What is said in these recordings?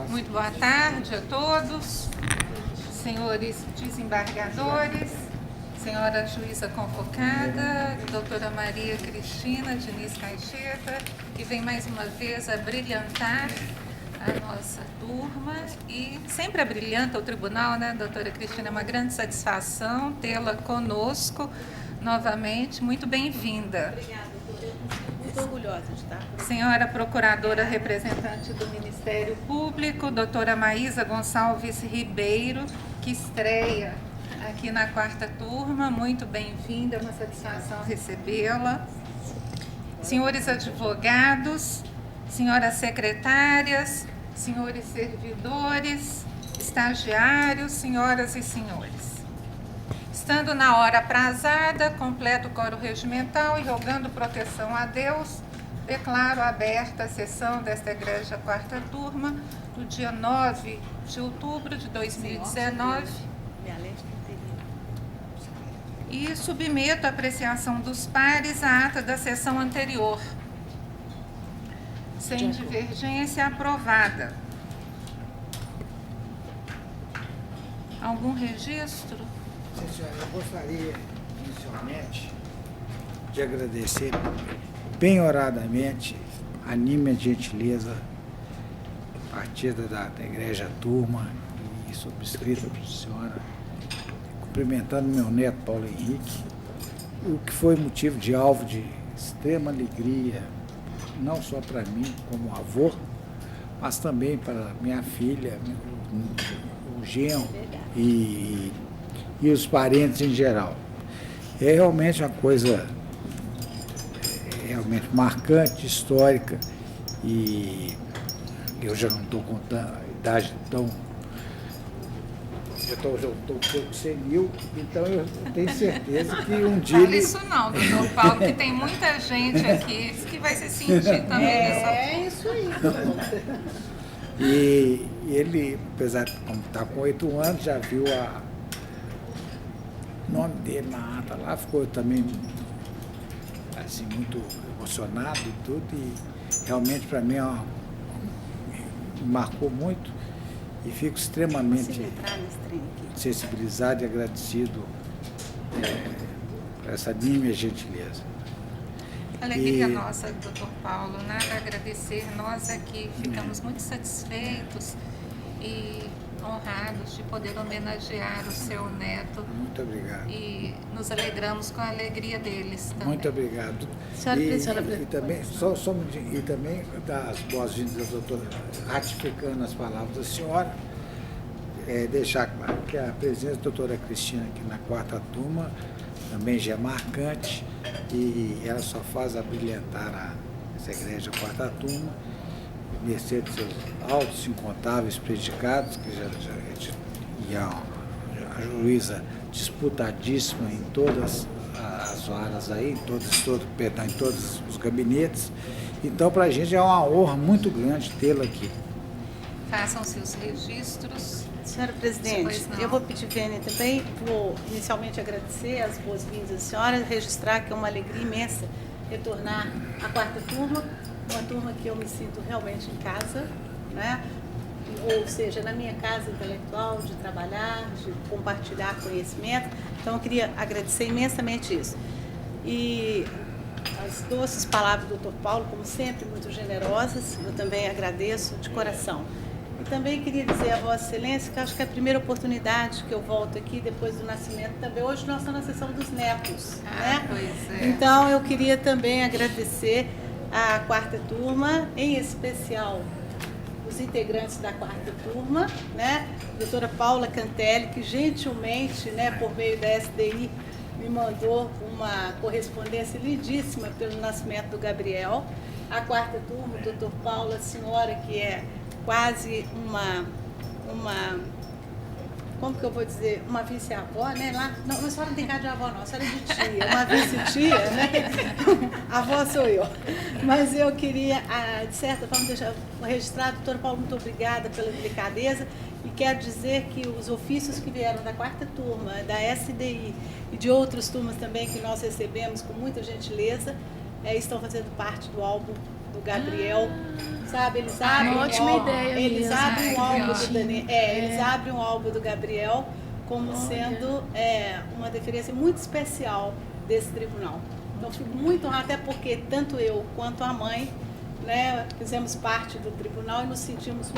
Muito boa tarde a todos, senhores desembargadores, senhora juíza convocada, doutora Maria Cristina Diniz Caixeta, que vem mais uma vez a brilhantar a nossa turma e sempre abrilhanta o tribunal, né, doutora Cristina? É uma grande satisfação tê-la conosco novamente. Muito bem-vinda. Obrigada, doutora. Muito orgulhosa de estar. Senhora Procuradora Representante do Ministério Público, doutora Maísa Gonçalves Ribeiro, que estreia aqui na quarta turma. Muito bem-vinda, é uma satisfação recebê-la. Senhores advogados, senhoras secretárias, senhores servidores, estagiários, senhoras e senhores. Estando na hora aprazada, completo o coro regimental e rogando proteção a Deus, declaro aberta a sessão desta Igreja Quarta Turma do dia 9 de outubro de 2019 e submeto à apreciação dos pares a ata da sessão anterior. Sem divergência, aprovada. Algum registro? Sim, senhora, eu gostaria, inicialmente, de agradecer penhoradamente a nímia gentileza partida da Igreja Turma e subscrita por senhora, cumprimentando meu neto Paulo Henrique, o que foi motivo de alvo de extrema alegria, não só para mim como avô, mas também para minha filha, o genro e os parentes em geral. É realmente uma coisa realmente marcante, histórica, e eu já não estou com a idade tão... Já estou um pouco senil, então eu tenho certeza que um dia... Fala isso não, doutor Paulo, que tem muita gente aqui que vai se sentir também nessa... É isso aí. E ele, apesar de estar com 8 anos, já viu o nome dele na ata lá, ficou também assim, muito emocionado e tudo, e realmente para mim me marcou muito e fico extremamente sensibilizado e agradecido por essa nímia gentileza. Alegria nossa, doutor Paulo, nada a agradecer. Nós aqui ficamos muito satisfeitos e honrados de poder homenagear o seu neto. Muito obrigado. E nos alegramos com a alegria deles também. Muito obrigado. E também, e também dar as boas-vindas, doutora, ratificando as palavras da senhora, deixar claro que a presença da doutora Cristina aqui na quarta turma também já é marcante e ela só faz abrilhantar essa igreja quarta turma, mercê de seus altos incontáveis predicados, que e a juíza disputadíssima em todas as varas aí, em todos os gabinetes. Então, para a gente é uma honra muito grande tê-la aqui. Façam seus registros. Senhora Presidente, eu vou pedir vênia também, vou inicialmente agradecer as boas-vindas da senhora, registrar que é uma alegria imensa retornar à quarta turma, uma turma que eu me sinto realmente em casa, né? Ou seja, na minha casa intelectual, de trabalhar, de compartilhar conhecimento. Então, eu queria agradecer imensamente isso. E as doces palavras do Dr. Paulo, como sempre, muito generosas, eu também agradeço de coração. E também queria dizer a Vossa Excelência que acho que é a primeira oportunidade que eu volto aqui depois do nascimento também. Hoje nós estamos na sessão dos netos, né? Pois é. Então eu queria também agradecer a quarta turma, em especial os integrantes da quarta turma, né? Doutora Paula Cantelli, que gentilmente, né, por meio da SDI, me mandou uma correspondência lindíssima pelo nascimento do Gabriel. A quarta turma, o doutor Paulo, a senhora que é quase como que eu vou dizer, uma vice-avó, né? Lá, não, a senhora não tem cara de avó, não, a senhora é de tia, uma vice-tia, né? A avó sou eu. Mas eu queria, de certa forma, deixar registrado, doutora Paula, muito obrigada pela delicadeza, e quero dizer que os ofícios que vieram da 4ª turma, da SDI e de outras turmas também que nós recebemos com muita gentileza, estão fazendo parte do álbum do Gabriel, sabe? Eles abrem ótima ideia eles mesmo. abrem um álbum do Daniel, eles abrem um álbum do Gabriel como sendo uma deferência muito especial desse tribunal. Então fico muito honrada, até porque tanto eu quanto a mãe, né, fizemos parte do tribunal e nos sentimos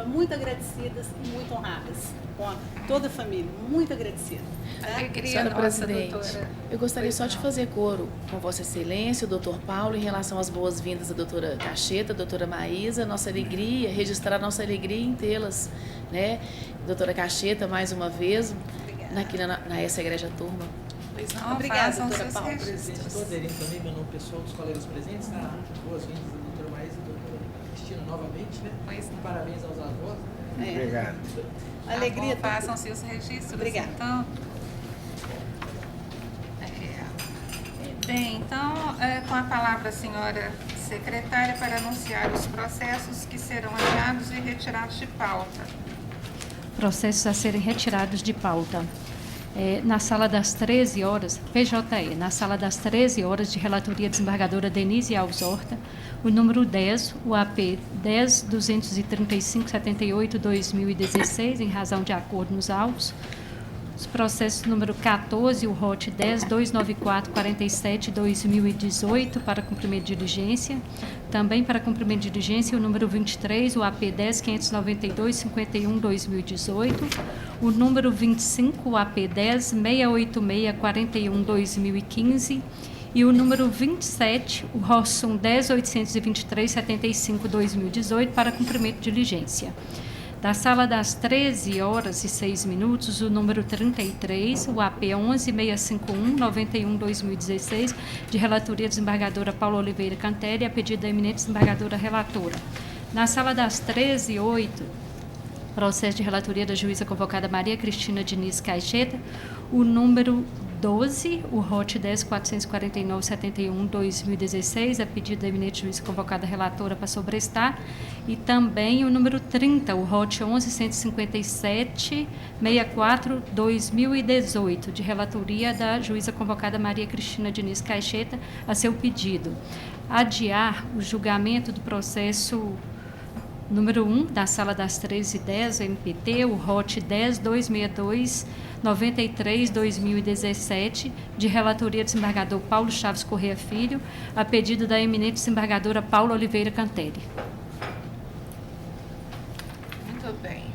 muito agradecidas e muito honradas com toda a família, muito agradecida. Alegria, Senhora nossa, presidente, doutora. eu gostaria só de fazer coro com Vossa Excelência, o doutor Paulo, em relação às boas-vindas da doutora Cacheta, a doutora Maísa, nossa alegria, registrar nossa alegria em tê-las, né? Doutora Cacheta, mais uma vez, aqui na essa egregia turma. Pois não, Obrigada, façam doutora seus Paula. registros. Presidente, estou aderindo também, meu nome pessoal dos colegas presentes, tá? Boas-vindas da doutora Maísa e da doutora Cristina novamente, né? Pois não. Parabéns aos avós. Obrigado. Alegria. Façam seus registros. Obrigada. Então. Bem, então, com a palavra a senhora secretária para anunciar os processos que serão adiados e retirados de pauta. Processos a serem retirados de pauta. Na sala das 13 horas, PJE, na sala das 13 horas de relatoria desembargadora Denise Alves Horta, o número 10, o AP 10.235.78/2016, em razão de acordo nos autos. Os processos número 14, o ROT 10.294.47/2018, para cumprimento de diligência. Também para cumprimento de diligência, o número 23, o AP 10.592.51/2018. O número 25, o AP 10.686.41/2015. E o número 27, o ROSUM 10.823.75/2018, para cumprimento de diligência. Da sala das 13 horas e 6 minutos, o número 33, o AP 11.651.91/2016, de relatoria desembargadora Paula Oliveira Cantelli, a pedido da eminente desembargadora relatora. Na sala das 13h08, processo de relatoria da juíza convocada Maria Cristina Diniz Caixeta, o número 12, o ROT 10.449.71/2016, a pedido da eminente juíza convocada relatora para sobrestar, e também o número 30, o ROT 11.157.64/2018, de relatoria da juíza convocada Maria Cristina Diniz Caixeta, a seu pedido. Adiar o julgamento do processo número 1, da sala das 13h10, o MPT, o ROT 10.262.93/2017, de relatoria do desembargador Paulo Chaves Corrêa Filho, a pedido da eminente desembargadora Paula Oliveira Cantelli. Muito bem.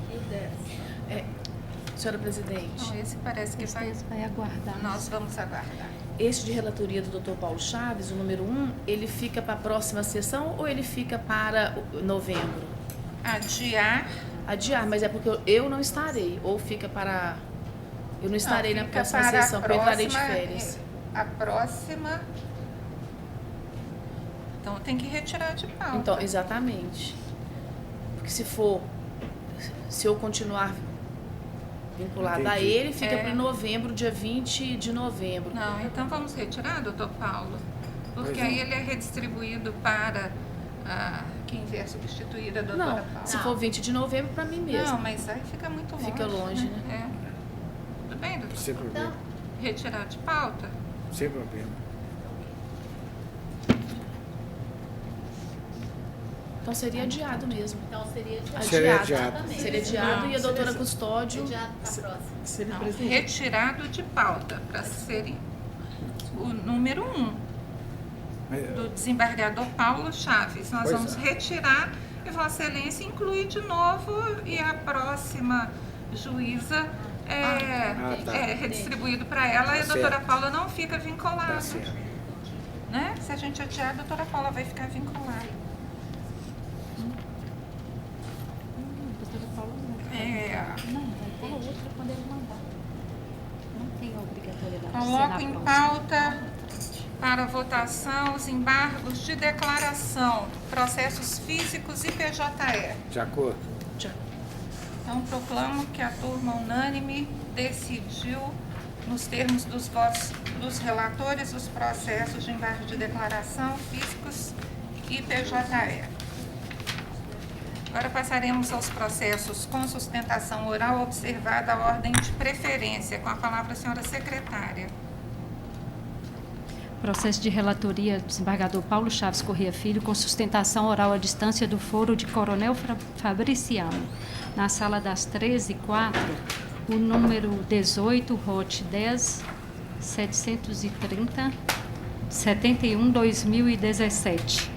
Senhora presidente, Então, esse parece que vai aguardar. Nós vamos aguardar. esse de relatoria do doutor Paulo Chaves, o número 1, ele fica para a próxima sessão ou ele fica para novembro? Adiar, mas é porque eu não estarei, ou fica para... Eu não estarei na próxima sessão, porque eu entrarei de férias. A próxima... Então, tem que retirar de pauta. Então, exatamente. Porque se eu continuar vinculada a ele, fica para novembro, dia 20 de novembro. Não, então vamos retirar, doutor Paulo, porque aí ele é redistribuído para quem vier substituir a doutora Não, Paula. se for 20 de novembro, para mim mesmo. Não, mas aí fica muito longe. Fica longe, né? É. Tudo bem, doutor? Sem problema. Retirar de pauta? Sem problema. Então seria adiado mesmo. Então seria Seria adiado. Seria adiado e a doutora Custódio... Seria presidente. Retirado de pauta para ser o número 1 do desembargador Paulo Chaves. Nós vamos retirar e Vossa Excelência incluir de novo e a próxima juíza é redistribuído para ela e a doutora Paula não fica vinculada. Tá certo. Né? Se a gente adiar, a doutora Paula vai ficar vinculada. Não, vai ter outra quando ele mandar. Não tem a obrigatoriedade. Coloco em pauta para votação os embargos de declaração, processos físicos e PJE. De acordo? Então, proclamo que a turma unânime decidiu, nos termos dos votos dos relatores, os processos de embargo de declaração, físicos e PJE. Agora passaremos aos processos com sustentação oral, observada a ordem de preferência. Com a palavra a senhora secretária. Processo de relatoria do desembargador Paulo Chaves Corrêa Filho, com sustentação oral à distância do foro de Coronel Fabriciano, na sala das 13h04, o número 18, ROT 10, 730, 71/2017.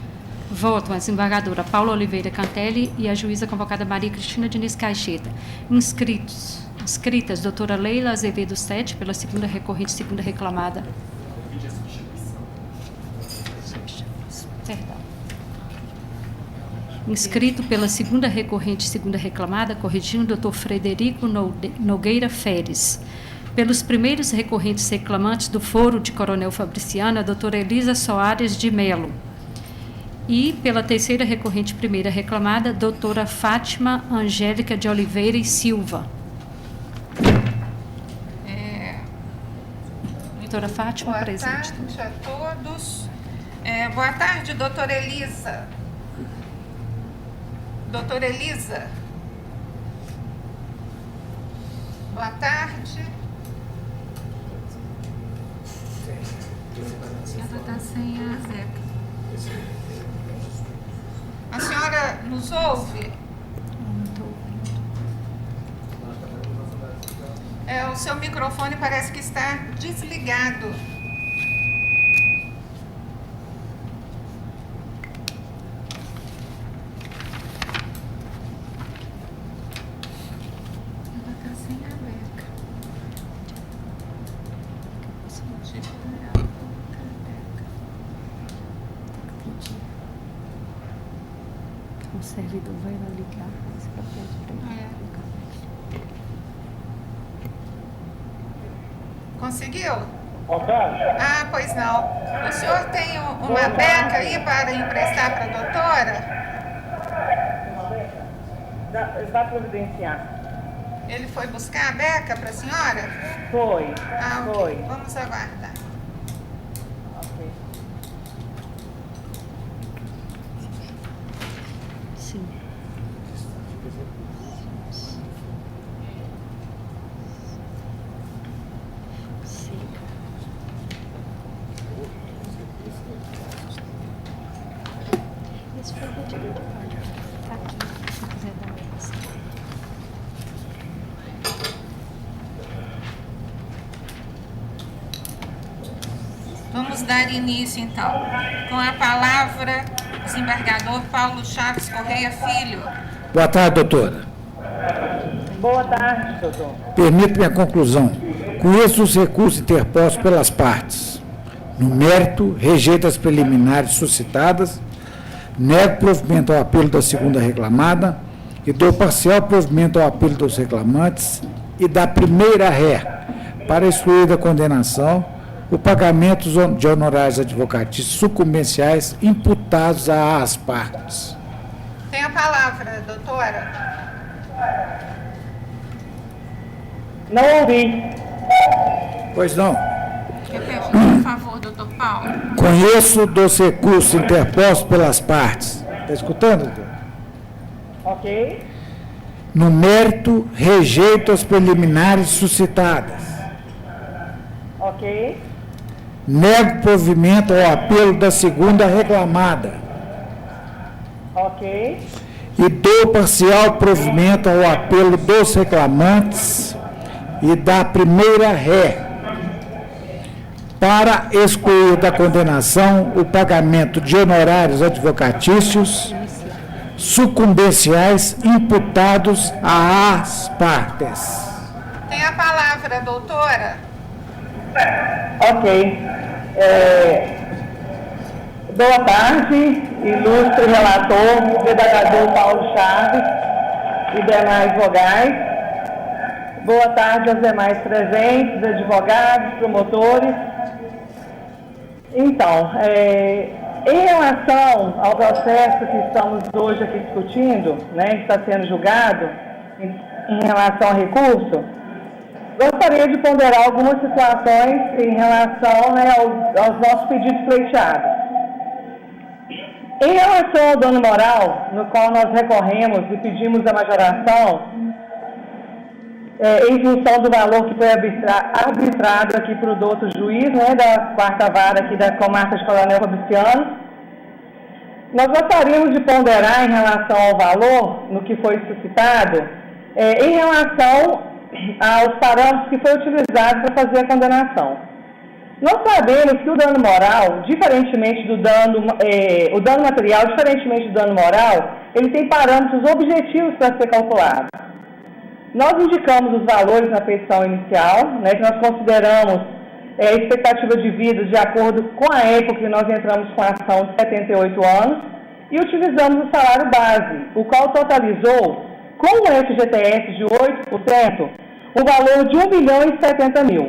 Votam a desembargadora Paula Oliveira Cantelli e a juíza convocada Maria Cristina Diniz Caixeta. Inscritas, doutora Leila Azevedo 7, pela segunda recorrente, segunda reclamada. Perdão. Inscrito pela segunda recorrente, segunda reclamada, corrigindo o doutor Frederico Nogueira Feres. Pelos primeiros recorrentes reclamantes do foro de Coronel Fabriciano, a doutora Elisa Soares de Melo. E pela terceira recorrente, primeira reclamada, doutora Fátima Angélica de Oliveira e Silva. Doutora Fátima, presente. Boa tarde a todos. Boa tarde, doutora Elisa. Doutora Elisa. Boa tarde. Ela está sem a Zeca. A senhora nos ouve? O seu microfone parece que está desligado. Ela está sem a beca. O servidor vai lá ligar esse papel de Conseguiu? Ah, pois não. O senhor tem uma beca aí para emprestar para a doutora? Ele vai providenciar. Ele foi buscar a beca para a senhora? Foi. Ah, ok. Foi. Vamos aguardar. Ok. Sim. Esse foi o pedido. Tá aqui, se quiser dar essa. Vamos dar início, então, com a palavra o desembargador Paulo Chaves Corrêa Filho. Boa tarde, doutora. Boa tarde, doutor. Permito-me a conclusão. Conheço os recursos interpostos pelas partes. No mérito, rejeito as preliminares suscitadas, nego provimento ao apelo da segunda reclamada e dou parcial provimento ao apelo dos reclamantes e da primeira ré, para excluir da condenação o pagamento de honorários advocatícios sucumbenciais imputados às partes. Tem a palavra, doutora. Não ouvi. Pois não. Repete, por favor, doutor Paulo. Conheço dos recursos interpostos pelas partes. Está escutando, doutor? Ok. No mérito, rejeito as preliminares suscitadas. Ok. Nego provimento ao apelo da segunda reclamada. Ok. E dou parcial provimento ao apelo dos reclamantes e da primeira ré, para excluir da condenação o pagamento de honorários advocatícios sucumbenciais imputados às partes. Tem a palavra, doutora. Ok. Boa tarde, ilustre relator, desembargador Paulo Chaves e demais vogais. Boa tarde aos demais presentes, advogados, promotores. Então, em relação ao processo que estamos hoje aqui discutindo, né, que está sendo julgado, em relação ao recurso, gostaria de ponderar algumas situações em relação, né, aos nossos pedidos pleiteados. Em relação ao dano moral, no qual nós recorremos e pedimos a majoração, em função do valor que foi arbitrado aqui para o doutor juiz, né, da 4ª vara aqui da comarca de Coronel Fabriciano, nós gostaríamos de ponderar em relação ao valor, no que foi suscitado, em relação aos parâmetros que foi utilizado para fazer a condenação. Nós sabemos que o dano moral, diferentemente do dano, o dano material, diferentemente do dano moral, ele tem parâmetros objetivos para ser calculado. Nós indicamos os valores na petição inicial, né, que nós consideramos a expectativa de vida de acordo com a época que nós entramos com a ação de 78 anos e utilizamos o salário base, o qual totalizou, com o FGTS de 8%, o valor de R$1.070.000.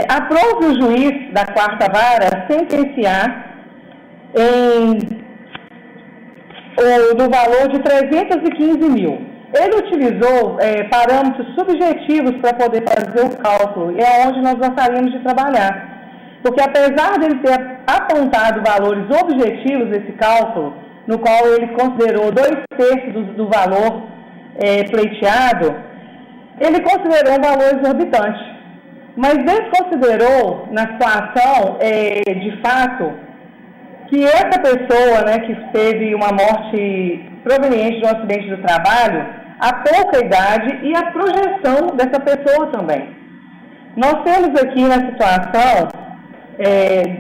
Aprove o juiz da 4ª vara sentenciar no valor de R$315.000. Ele utilizou parâmetros subjetivos para poder fazer o cálculo, e é onde nós gostaríamos de trabalhar. Porque apesar de ele ter apontado valores objetivos desse cálculo, no qual ele considerou 2/3 do valor pleiteado, ele considerou um valor exorbitante. Mas desconsiderou na situação, de fato, que essa pessoa, né, que teve uma morte proveniente de um acidente do trabalho, a pouca idade e a projeção dessa pessoa também. Nós temos aqui na situação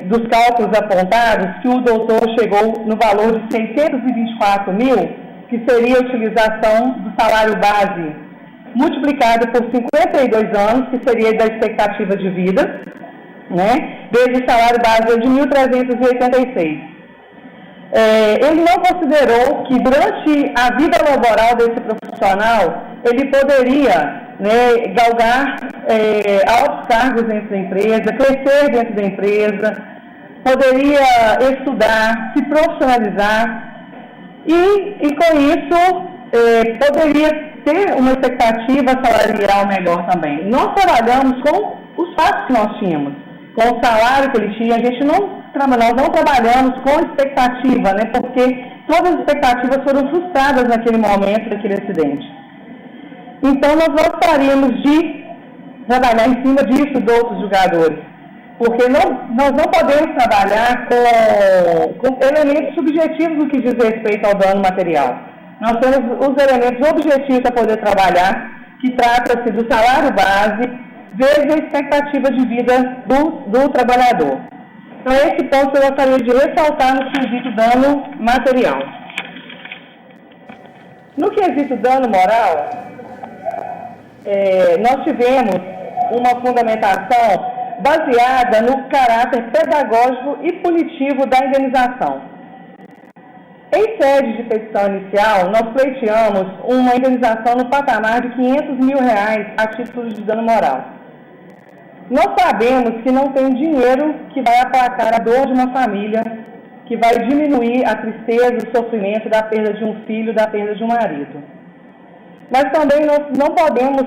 dos cálculos apontados que o doutor chegou no valor de R$624.000, que seria a utilização do salário base multiplicado por 52 anos, que seria da expectativa de vida, né, vezes o salário base de 1.386. Ele não considerou que durante a vida laboral desse profissional, ele poderia, né, galgar altos cargos dentro da empresa, crescer dentro da empresa, poderia estudar, se profissionalizar e com isso poderia ter uma expectativa salarial melhor também. Nós trabalhamos com os fatos que nós tínhamos, com o salário que ele tinha. Nós não trabalhamos com expectativa, né, porque todas as expectativas foram frustradas naquele momento daquele acidente. Então, nós gostaríamos de trabalhar em cima disso dos outros julgadores, porque nós não podemos trabalhar com elementos subjetivos no que diz respeito ao dano material. Nós temos os elementos objetivos para poder trabalhar, que trata-se do salário base, vezes a expectativa de vida do trabalhador. Então, esse ponto eu gostaria de ressaltar no quesito dano material. No quesito dano moral, nós tivemos uma fundamentação baseada no caráter pedagógico e punitivo da indenização. Em sede de petição inicial, nós pleiteamos uma indenização no patamar de R$500.000 a título de dano moral. Nós sabemos que não tem dinheiro que vai aplacar a dor de uma família, que vai diminuir a tristeza, o sofrimento da perda de um filho, da perda de um marido. Mas também nós não podemos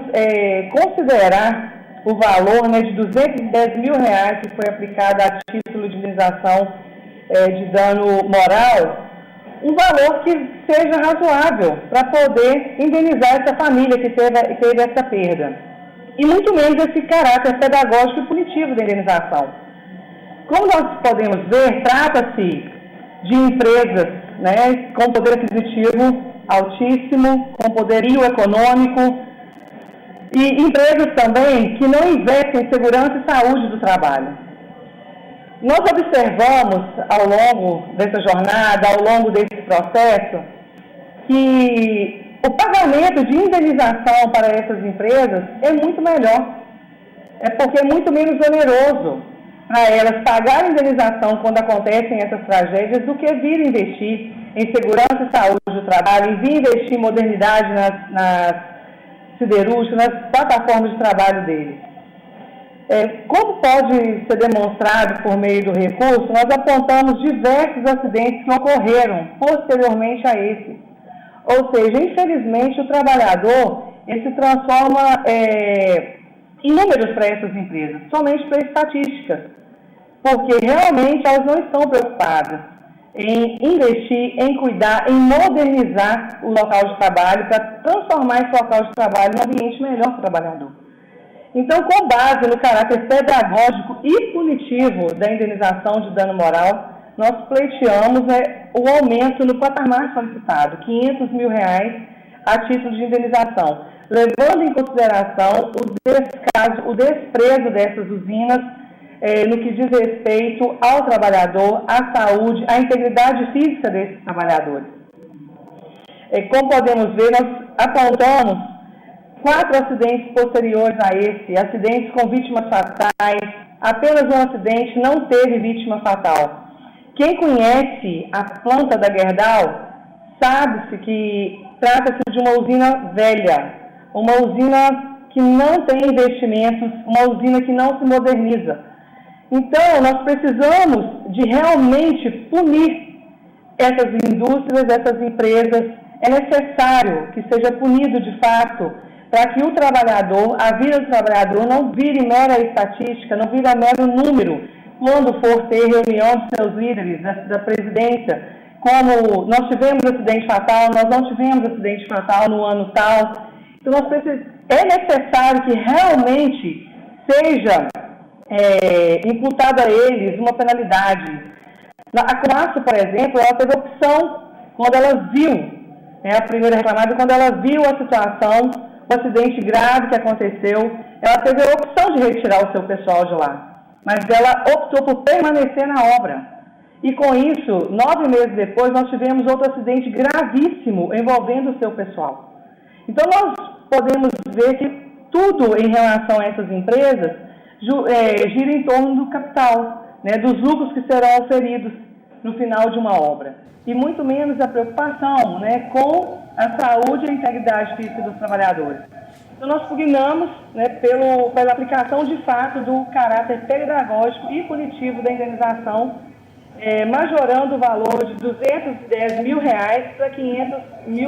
considerar o valor, né, de R$210.000 que foi aplicado a título de indenização de dano moral, um valor que seja razoável para poder indenizar essa família que teve essa perda. E muito menos esse caráter pedagógico e punitivo da indenização. Como nós podemos ver, trata-se de empresas, né, com poder aquisitivo altíssimo, com poderio econômico, e empresas também que não investem em segurança e saúde do trabalho. Nós observamos ao longo dessa jornada, ao longo desse processo, que o pagamento de indenização para essas empresas é muito melhor. É porque é muito menos oneroso para elas pagarem indenização quando acontecem essas tragédias do que vir investir em segurança e saúde do trabalho, e vir investir em modernidade nas siderúrgicas, nas plataformas de trabalho deles. Como pode ser demonstrado por meio do recurso, nós apontamos diversos acidentes que ocorreram posteriormente a esse, Ou seja, infelizmente, o trabalhador ele se transforma em números para essas empresas, somente para estatísticas, porque realmente elas não estão preocupadas em investir, em cuidar, em modernizar o local de trabalho para transformar esse local de trabalho em um ambiente melhor para o trabalhador. Então, com base no caráter pedagógico e punitivo da indenização de dano moral, nós pleiteamos o aumento no patamar solicitado, R$500 mil a título de indenização, levando em consideração o desprezo dessas usinas no que diz respeito ao trabalhador, à saúde, à integridade física desses trabalhadores. Como podemos ver, nós apontamos 4 acidentes posteriores a esse, acidentes com vítimas fatais, apenas um acidente não teve vítima fatal. Quem conhece a planta da Gerdau sabe-se que trata-se de uma usina velha, uma usina que não tem investimentos, uma usina que não se moderniza. Então, nós precisamos de realmente punir essas indústrias, essas empresas. É necessário que seja punido de fato, para que o trabalhador, a vida do trabalhador, não vire mera estatística, não vire mero número, quando for ter reunião de seus líderes, da presidência, como nós tivemos acidente fatal, nós não tivemos acidente fatal no ano tal. Então, é necessário que realmente seja imputada a eles uma penalidade. A Comaço, por exemplo, ela teve opção, quando ela viu, a primeira reclamada, quando ela viu a situação, o acidente grave que aconteceu, ela teve a opção de retirar o seu pessoal de lá. Mas ela optou por permanecer na obra. E com isso, 9 meses depois, nós tivemos outro acidente gravíssimo envolvendo o seu pessoal. Então, nós podemos ver que tudo em relação a essas empresas gira em torno do capital, dos lucros que serão oferidos no final de uma obra. E muito menos a preocupação com a saúde e a integridade física dos trabalhadores. Então, nós pugnamos pela aplicação de fato do caráter pedagógico e punitivo da indenização, majorando o valor de R$210 mil para R$500 mil.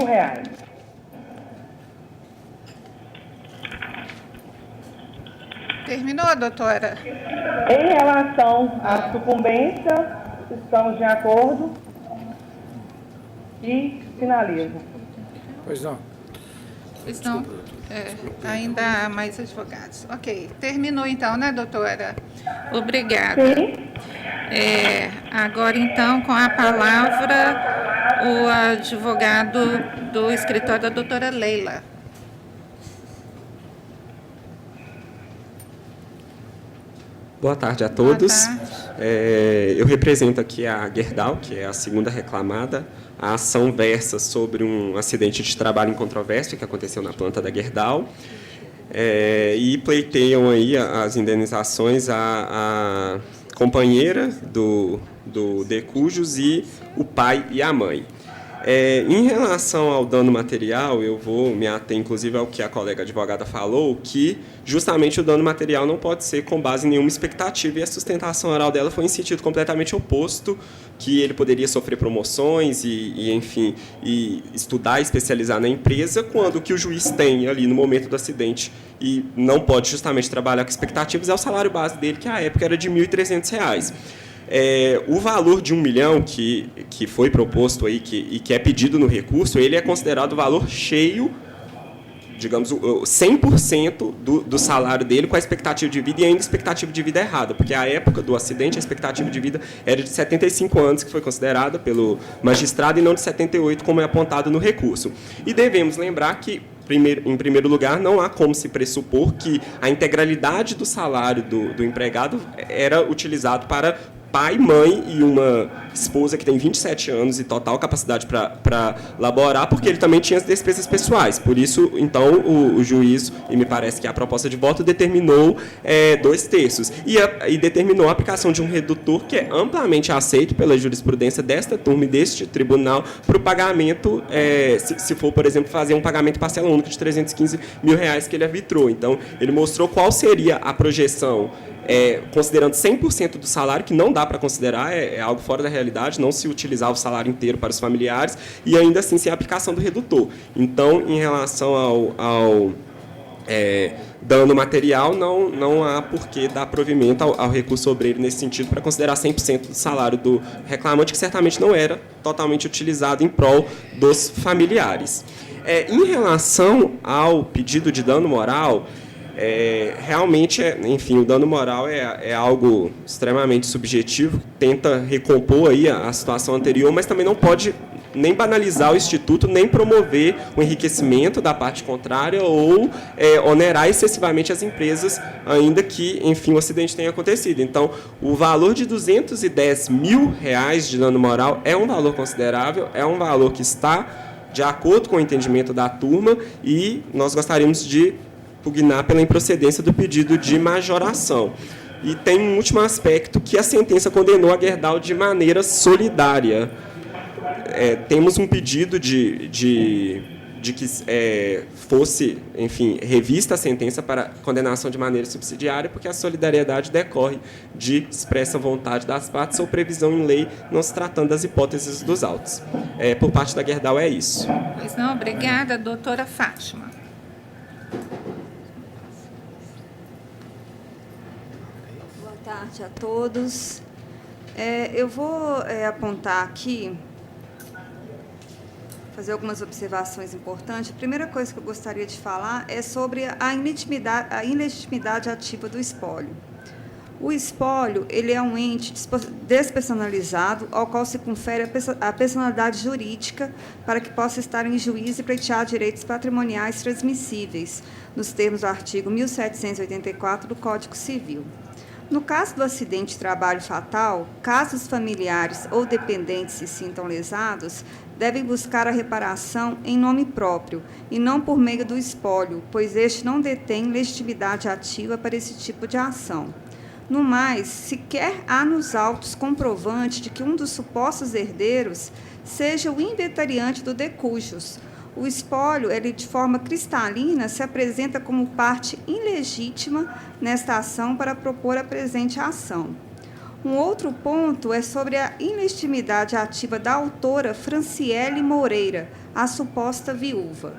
Terminou, doutora? Em relação à sucumbência, estamos de acordo e finalizo. Pois não. Pois não. Ainda há mais advogados. Ok. Terminou então, né, doutora? Obrigada. Sim. Agora, então, com a palavra, o advogado do escritório da doutora Leila. Boa tarde a todos. Boa tarde. Eu represento aqui a Gerdau, que é a segunda reclamada. A ação versa sobre um acidente de trabalho em controvérsia que aconteceu na planta da Gerdau. E pleiteiam aí as indenizações à companheira do Decujos e o pai e a mãe. Em relação ao dano material, eu vou me ater, inclusive, ao que a colega advogada falou, que justamente o dano material não pode ser com base em nenhuma expectativa, e a sustentação oral dela foi em sentido completamente oposto, que ele poderia sofrer promoções enfim, estudar e especializar na empresa, quando o que o juiz tem ali no momento do acidente e não pode justamente trabalhar com expectativas é o salário base dele, que à época era de R$ 1.300. O valor de R$1 milhão que foi proposto aí e que é pedido no recurso, ele é considerado o valor cheio, digamos, 100% do salário dele, com a expectativa de vida, e ainda a expectativa de vida errada, porque à época do acidente a expectativa de vida era de 75 anos, que foi considerada pelo magistrado, e não de 78, como é apontado no recurso. E devemos lembrar que, em primeiro lugar, não há como se pressupor que a integralidade do salário do empregado era utilizado para pai, mãe e uma esposa que tem 27 anos e total capacidade para laborar, porque ele também tinha as despesas pessoais. Por isso, então, o juízo, e me parece que a proposta de voto, determinou 2/3. E determinou a aplicação de um redutor que é amplamente aceito pela jurisprudência desta turma e deste tribunal para o pagamento, se for, por exemplo, fazer um pagamento parcela única de R$315 mil que ele arbitrou. Então, ele mostrou qual seria a projeção considerando 100% do salário, que não dá para considerar, é algo fora da realidade, não se utilizar o salário inteiro para os familiares, e ainda assim sem a aplicação do redutor. Então, em relação ao dano material, não há por que dar provimento ao recurso obreiro nesse sentido, para considerar 100% do salário do reclamante, que certamente não era totalmente utilizado em prol dos familiares. Em relação ao pedido de dano moral, realmente, enfim, o dano moral é algo extremamente subjetivo, tenta recompor aí a situação anterior, mas também não pode nem banalizar o Instituto, nem promover o enriquecimento da parte contrária ou onerar excessivamente as empresas, ainda que, enfim, o acidente tenha acontecido. Então, o valor de R$210 mil de dano moral é um valor considerável, é um valor que está de acordo com o entendimento da turma, e nós gostaríamos de pugnar pela improcedência do pedido de majoração. E tem um último aspecto, que a sentença condenou a Gerdau de maneira solidária. Temos um pedido de que fosse, enfim, revista a sentença para condenação de maneira subsidiária, porque a solidariedade decorre de expressa vontade das partes ou previsão em lei, não se tratando das hipóteses dos autos. Por parte da Gerdau é isso. Pois não, obrigada, doutora Fátima. Boa tarde a todos. Eu vou apontar aqui, fazer algumas observações importantes. A primeira coisa que eu gostaria de falar é sobre a ilegitimidade ativa do espólio. O espólio, ele é um ente despersonalizado, ao qual se confere a personalidade jurídica para que possa estar em juízo e pleitear direitos patrimoniais transmissíveis, nos termos do artigo 1784 do Código Civil. No caso do acidente de trabalho fatal, caso os familiares ou dependentes se sintam lesados, devem buscar a reparação em nome próprio e não por meio do espólio, pois este não detém legitimidade ativa para esse tipo de ação. No mais, sequer há nos autos comprovante de que um dos supostos herdeiros seja o inventariante do de cujus. O espólio, ele, de forma cristalina, se apresenta como parte ilegítima nesta ação para propor a presente ação. Um outro ponto é sobre a ilegitimidade ativa da autora Franciele Moreira, a suposta viúva.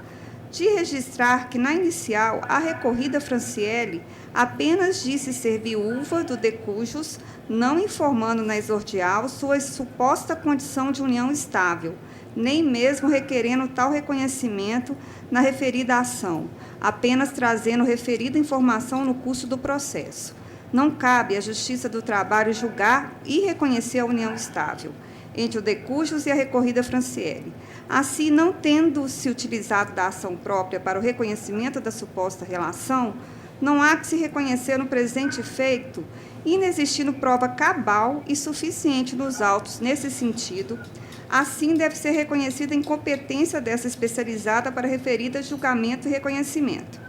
De registrar que, na inicial, a recorrida Franciele apenas disse ser viúva do de cujus, não informando na exordial sua suposta condição de união estável, nem mesmo requerendo tal reconhecimento na referida ação, apenas trazendo referida informação no curso do processo. Não cabe à Justiça do Trabalho julgar e reconhecer a união estável entre o de cujus e a recorrida Franciele. Assim, não tendo se utilizado da ação própria para o reconhecimento da suposta relação, não há que se reconhecer no presente feito, inexistindo prova cabal e suficiente nos autos nesse sentido. Assim, deve ser reconhecida a incompetência dessa especializada para referida julgamento e reconhecimento.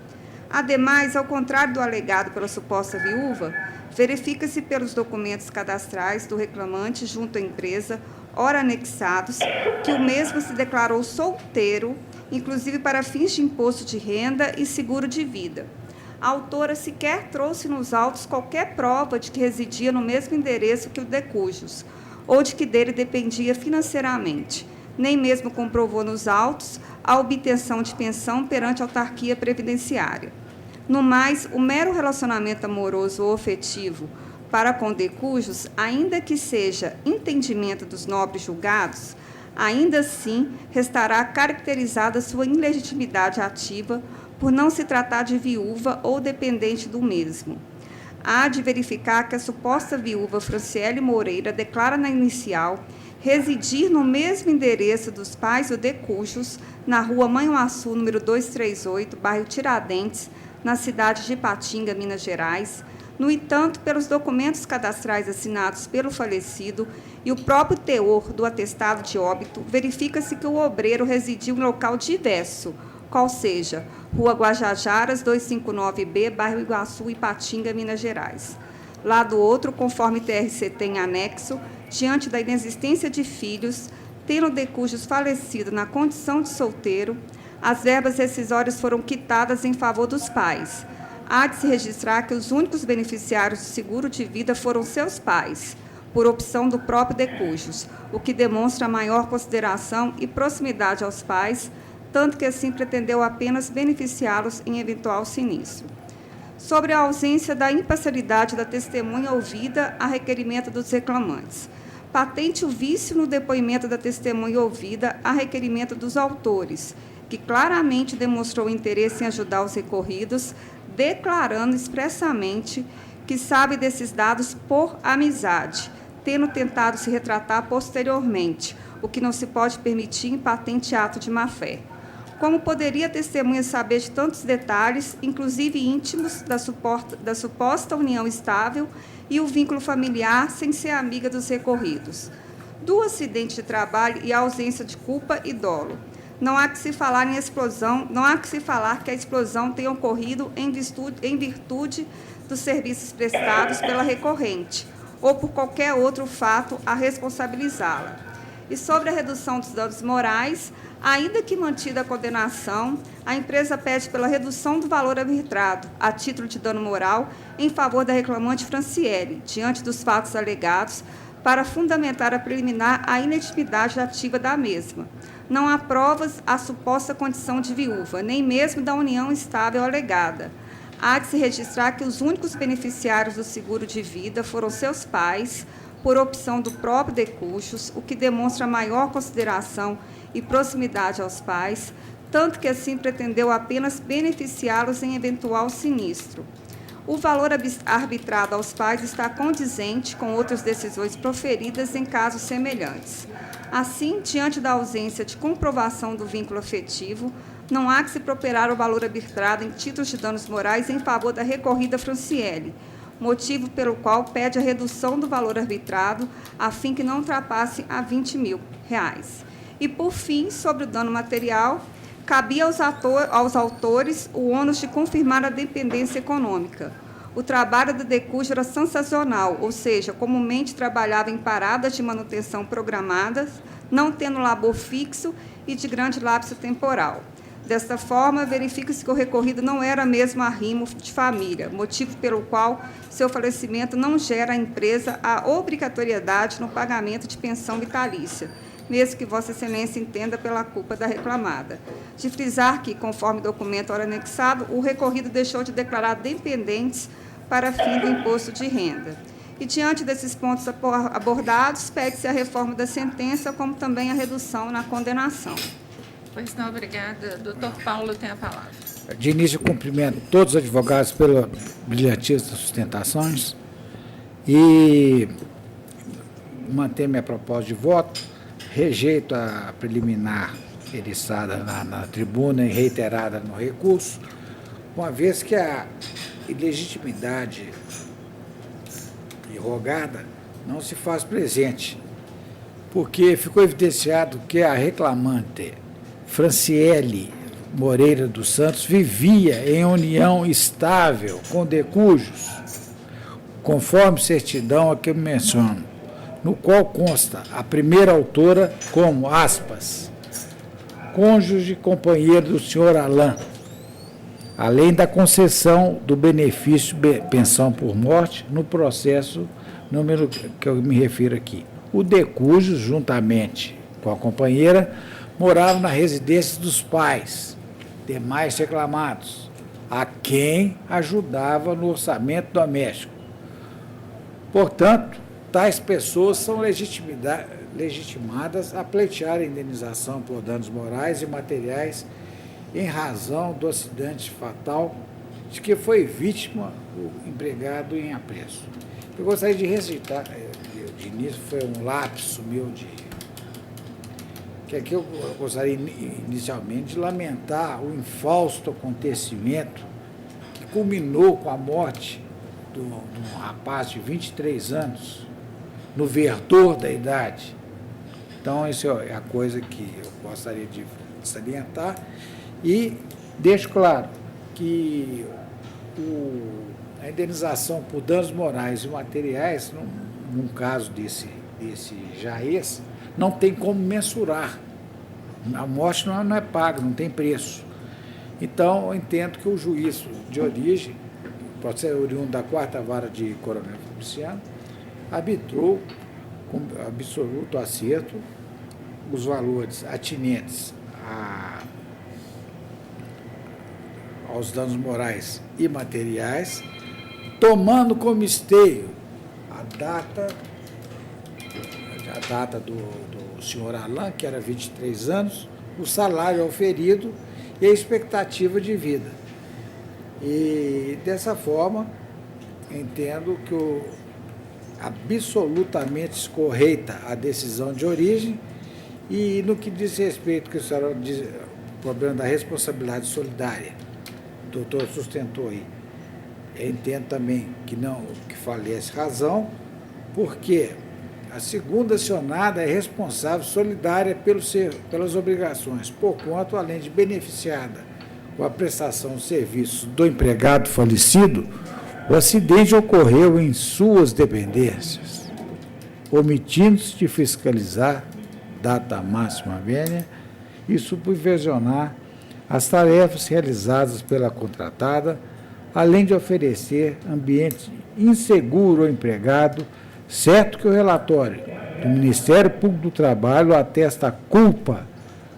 Ademais, ao contrário do alegado pela suposta viúva, verifica-se pelos documentos cadastrais do reclamante junto à empresa, ora anexados, que o mesmo se declarou solteiro, inclusive para fins de imposto de renda e seguro de vida. A autora sequer trouxe nos autos qualquer prova de que residia no mesmo endereço que o de cujus, ou de que dele dependia financeiramente. Nem mesmo comprovou nos autos a obtenção de pensão perante a autarquia previdenciária. No mais, o mero relacionamento amoroso ou afetivo para com de cujus, ainda que seja entendimento dos nobres julgados, ainda assim restará caracterizada sua ilegitimidade ativa por não se tratar de viúva ou dependente do mesmo. Há de verificar que a suposta viúva Franciele Moreira declara na inicial residir no mesmo endereço dos pais do de cujus, na rua Manhuaçu, número 238, bairro Tiradentes, na cidade de Ipatinga, Minas Gerais. No entanto, pelos documentos cadastrais assinados pelo falecido e o próprio teor do atestado de óbito, verifica-se que o obreiro residiu em local diverso, qual seja, Rua Guajajaras, 259B, bairro Iguaçu, Ipatinga, Minas Gerais. Lado outro, conforme TRCT em anexo, diante da inexistência de filhos, tendo de cujus falecido na condição de solteiro, as verbas rescisórias foram quitadas em favor dos pais. há de se registrar que os únicos beneficiários do seguro de vida foram seus pais, por opção do próprio decujus, o que demonstra maior consideração e proximidade aos pais, tanto que assim pretendeu apenas beneficiá-los em eventual sinistro. Sobre a ausência da imparcialidade da testemunha ouvida a requerimento dos reclamantes. Patente o vício no depoimento da testemunha ouvida a requerimento dos autores, que claramente demonstrou interesse em ajudar os recorridos, declarando expressamente que sabe desses dados por amizade, tendo tentado se retratar posteriormente, o que não se pode permitir em patente ato de má-fé. Como poderia a testemunha saber de tantos detalhes, inclusive íntimos, da suposta união estável e o vínculo familiar, sem ser amiga dos recorridos? Do acidente de trabalho e a ausência de culpa e dolo. Não há que se falar em explosão, não há que se falar que a explosão tenha ocorrido em virtude dos serviços prestados pela recorrente, ou por qualquer outro fato a responsabilizá-la. E sobre a redução dos danos morais, ainda que mantida a condenação, a empresa pede pela redução do valor arbitrado, a título de dano moral, em favor da reclamante Franciele, diante dos fatos alegados, para fundamentar a preliminar a ilegitimidade ativa da mesma. Não há provas à suposta condição de viúva, nem mesmo da união estável alegada. Há de se registrar que os únicos beneficiários do seguro de vida foram seus pais, por opção do próprio decujus, o que demonstra maior consideração e proximidade aos pais, tanto que assim pretendeu apenas beneficiá-los em eventual sinistro. O valor arbitrado aos pais está condizente com outras decisões proferidas em casos semelhantes. Assim, diante da ausência de comprovação do vínculo afetivo, não há que se properar o valor arbitrado em títulos de danos morais em favor da recorrida Franciele, motivo pelo qual pede a redução do valor arbitrado, a fim que não ultrapasse a R$20 mil. E, por fim, sobre o dano material, cabia aos autores o ônus de confirmar a dependência econômica. O trabalho do decujus era sensacional, ou seja, comumente trabalhava em paradas de manutenção programadas, não tendo labor fixo e de grande lapso temporal. Desta forma, verifica-se que o recorrido não era mesmo arrimo de família, motivo pelo qual seu falecimento não gera à empresa a obrigatoriedade no pagamento de pensão vitalícia, mesmo que Vossa Excelência entenda pela culpa da reclamada. De frisar que, conforme documento ora anexado, o recorrido deixou de declarar dependentes para fim do imposto de renda. E, diante desses pontos abordados, pede-se a reforma da sentença, como também a redução na condenação. Pois não, obrigada. Doutor Paulo tem a palavra. De início, cumprimento todos os advogados pela brilhantismo das sustentações e manter minha proposta de voto. Rejeito a preliminar eriçada na tribuna e reiterada no recurso, uma vez que a ilegitimidade rogada não se faz presente, porque ficou evidenciado que a reclamante Franciele Moreira dos Santos vivia em união estável com decujus, conforme certidão a que eu menciono, no qual consta a primeira autora como, aspas, cônjuge companheiro do senhor Alain, além da concessão do benefício pensão por morte no processo número que eu me refiro aqui. O decujus, juntamente com a companheira, morava na residência dos pais, demais reclamados, a quem ajudava no orçamento doméstico. Portanto, tais pessoas são legitimadas a pleitear a indenização por danos morais e materiais em razão do acidente fatal de que foi vítima o empregado em apreço. Eu gostaria de recitar, de início foi um lapso meu que aqui eu gostaria inicialmente de lamentar o infausto acontecimento que culminou com a morte de um rapaz de 23 anos, no verdor da idade. Então, isso é a coisa que eu gostaria de salientar. E deixo claro que a indenização por danos morais e materiais, num caso desse jaez, não tem como mensurar. A morte não é paga, não tem preço. Então, eu entendo que o juízo de origem processo oriundo da 4ª Vara de Coronel Fabriciano, arbitrou com absoluto acerto os valores atinentes aos danos morais e materiais, tomando como esteio a data do senhor Alain, que era 23 anos, o salário auferido e a expectativa de vida. E, dessa forma, entendo que absolutamente correta a decisão de origem. E no que diz respeito, que a senhora diz, o problema da responsabilidade solidária, o doutor sustentou aí, eu entendo também que falece razão, porque a segunda acionada é responsável solidária pelas obrigações, porquanto, além de beneficiada com a prestação de serviços do empregado falecido, o acidente ocorreu em suas dependências, omitindo-se de fiscalizar data máxima vênia e supervisionar as tarefas realizadas pela contratada, além de oferecer ambiente inseguro ao empregado, certo que o relatório do Ministério Público do Trabalho atesta a culpa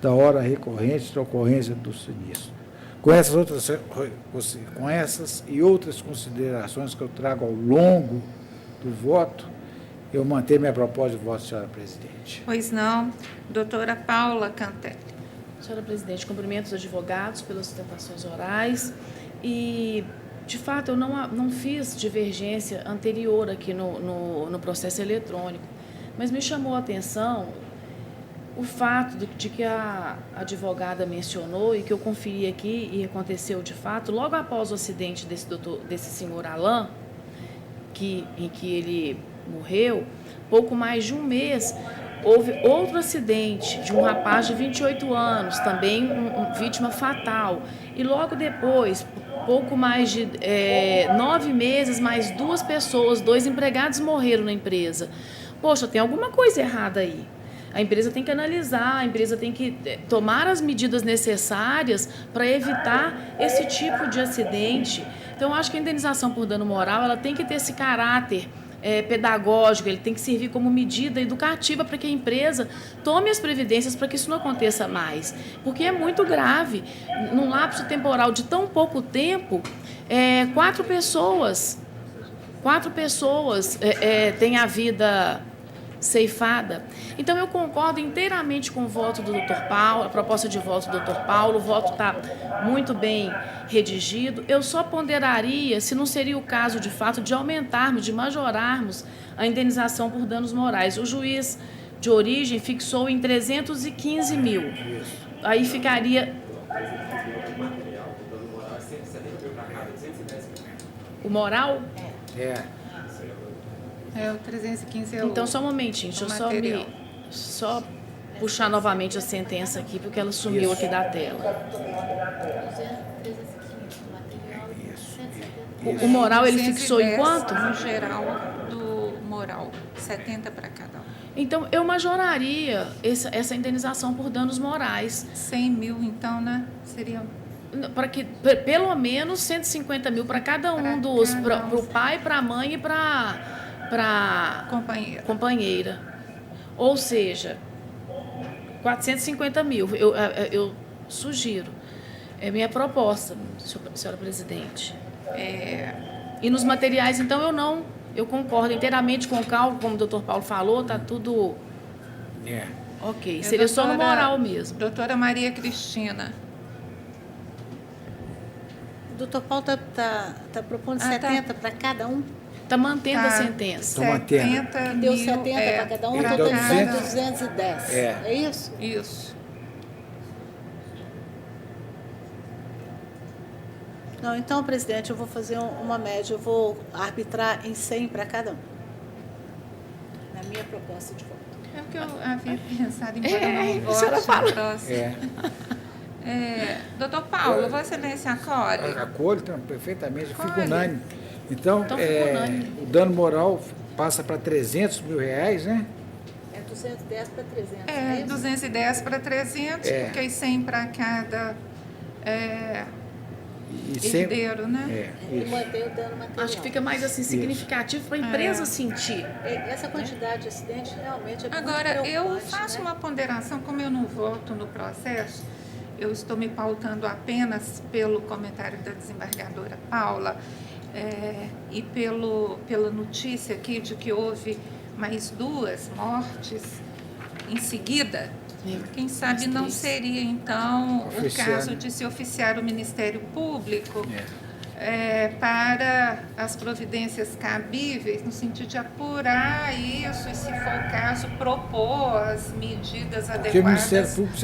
da hora recorrente da ocorrência do sinistro. Com essas e outras considerações que eu trago ao longo do voto, eu mantenho minha proposta de voto, senhora presidente. Pois não. Doutora Paula Cantelli. Senhora presidente, cumprimento os advogados pelas sustentações orais e, de fato, eu não fiz divergência anterior aqui no processo eletrônico, mas me chamou a atenção o fato de que a advogada mencionou e que eu conferi aqui e aconteceu de fato, logo após o acidente desse senhor Alain, em que ele morreu, pouco mais de um mês, houve outro acidente de um rapaz de 28 anos, também vítima fatal. E logo depois, pouco mais de 9 meses, mais 2 pessoas, 2 empregados morreram na empresa. Poxa, tem alguma coisa errada aí. A empresa tem que analisar, a empresa tem que tomar as medidas necessárias para evitar esse tipo de acidente. Então, eu acho que a indenização por dano moral ela tem que ter esse caráter pedagógico, ele tem que servir como medida educativa para que a empresa tome as previdências para que isso não aconteça mais. Porque é muito grave. Num lapso temporal de tão pouco tempo, 4 pessoas têm a vida ceifada. Então, eu concordo inteiramente com o voto do Dr. Paulo, a proposta de voto do Dr. Paulo, o voto está muito bem redigido. Eu só ponderaria se não seria o caso, de fato, de aumentarmos, de majorarmos a indenização por danos morais. O juiz de origem fixou em 315 mil. Aí ficaria... O moral? O 315 é o... Então, só um momentinho, deixa eu só puxar novamente a sentença aqui, porque ela sumiu aqui da tela. O moral, ele fixou em quanto? No geral do moral, 70 para cada um. Então, eu majoraria essa indenização por danos morais. 100 mil, então, né? Seria... Para que pelo menos 150 mil para cada um dos... Para o pai, para a mãe e para companheira. Ou seja, 450 mil. Eu sugiro. É minha proposta, senhora presidente. E nos materiais, então, eu concordo inteiramente com o cálculo, como o doutor Paulo falou, está tudo... Ok, seria só no moral mesmo. Doutora Maria Cristina. O doutor Paulo está propondo 70 para cada um? Está mantendo a sentença. 70 Deu mil, 70 para cada um, totalizando 210. É isso? Isso. Não, então, presidente, eu vou fazer uma média. Eu vou arbitrar em 100 para cada um. Na minha proposta de voto. É o que eu havia pensado em não voto na próxima. Doutor Paulo, Vossa Excelência acolhe? Acolho perfeitamente, fico unânime. Então o dano moral passa para 300 mil reais, né? 210 para 300. 210 para 300, porque 100 para cada herdeiro, né? E manter o dano material. Acho que fica mais assim significativo para a empresa sentir. Essa quantidade de acidentes realmente é Agora, muito eu preocupante, faço né? uma ponderação, como eu não voto no processo, eu estou me pautando apenas pelo comentário da desembargadora Paula e pela notícia aqui de que houve mais 2 mortes em seguida. Quem sabe não seria, então, o caso de se oficiar o Ministério Público para as providências cabíveis, no sentido de apurar isso e, se for o caso, propor as medidas adequadas. Porque o Ministério Público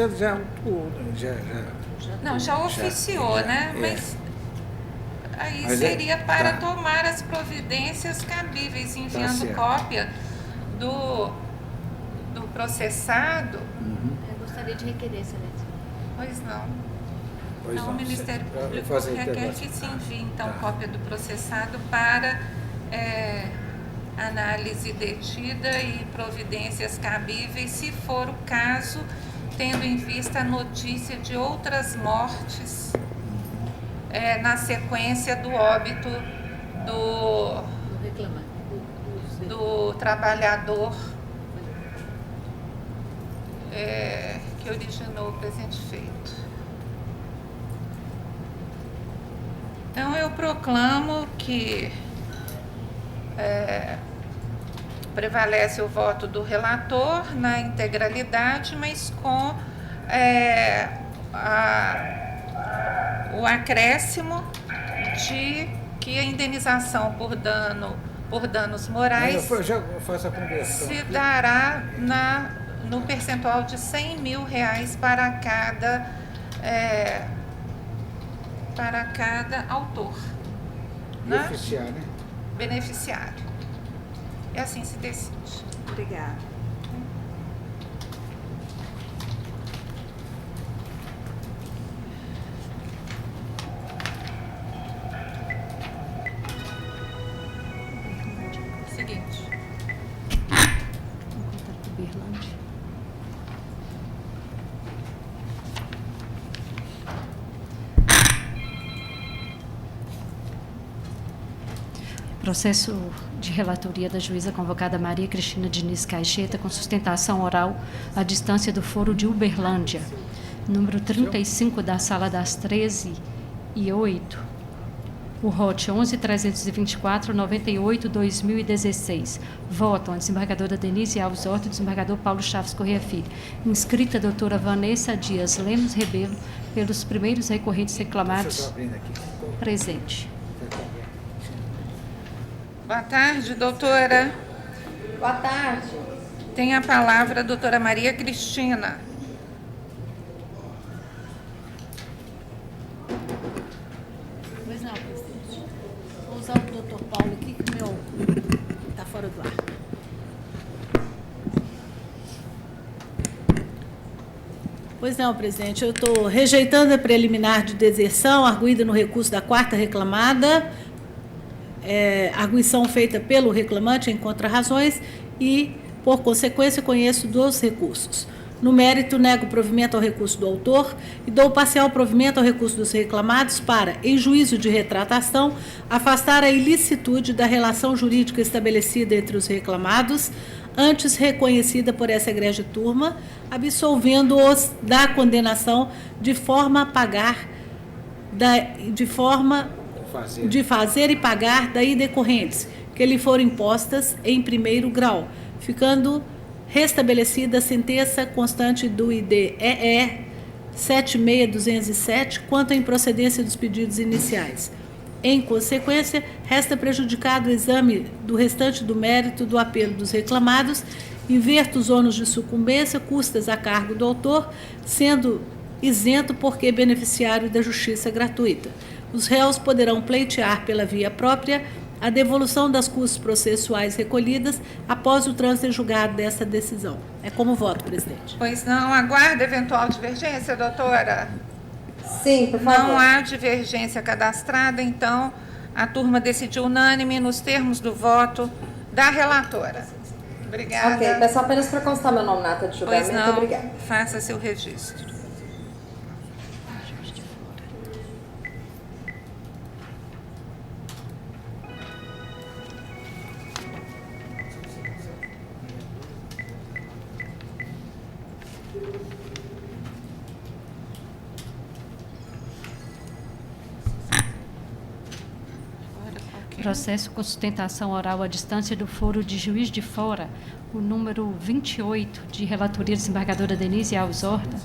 já oficiou, né? Mas aí seria para tomar as providências cabíveis, enviando cópia do processado. Eu gostaria de requerer, excelência. Pois não. Então, o Ministério Público requer que se envie, então, cópia do processado para análise detida e providências cabíveis, se for o caso, tendo em vista a notícia de outras mortes na sequência do óbito do trabalhador que originou o presente feito. Então, eu proclamo que prevalece o voto do relator na integralidade, mas com o acréscimo de que a indenização por danos morais se dará no percentual de R$100 mil para cada autor, né? Beneficiário. E assim se decide. Obrigada. Seguinte. Processo de relatoria da juíza convocada Maria Cristina Diniz Caixeta com sustentação oral à distância do Foro de Uberlândia, número 35 da Sala das 13h08, o ROT 11.324/98/2016. Votam a desembargadora Denise Alves Horta e o desembargador Paulo Chaves Corrêa Filho. Inscrita a doutora Vanessa Dias Lemos Rebelo, pelos primeiros recorrentes reclamados. Presente. Boa tarde, doutora. Boa tarde. Tem a palavra a doutora Maria Cristina. Pois não, presidente. Vou usar o doutor Paulo aqui, que o meu está fora do ar. Pois não, presidente. Eu estou rejeitando a preliminar de deserção, arguída no recurso da 4ª reclamada, arguição feita pelo reclamante em contra-razões e, por consequência, conheço dos recursos. No mérito, nego o provimento ao recurso do autor e dou parcial provimento ao recurso dos reclamados para, em juízo de retratação, afastar a ilicitude da relação jurídica estabelecida entre os reclamados, antes reconhecida por essa egrégia turma, absolvendo-os da condenação de forma a pagar, de fazer e pagar daí decorrentes, que lhe foram impostas em 1º grau, ficando restabelecida a sentença constante do IDEE 76207 quanto à improcedência dos pedidos iniciais. Em consequência, resta prejudicado o exame do restante do mérito do apelo dos reclamados, inverto os ônus de sucumbência, custas a cargo do autor, sendo isento porque beneficiário da justiça gratuita. Os réus poderão pleitear pela via própria a devolução das custas processuais recolhidas após o trânsito em julgado dessa decisão. É como voto, presidente. Pois não, aguarda eventual divergência, doutora? Sim, por favor. Não há divergência cadastrada, então a turma decidiu unânime nos termos do voto da relatora. Obrigada. Ok, peço apenas para constar meu nome na ata de julgamento. Pois não, obrigada. faça seu registro. Processo com sustentação oral à distância do foro de Juiz de Fora, o número 28, de relatoria desembargadora Denise Alves Horta,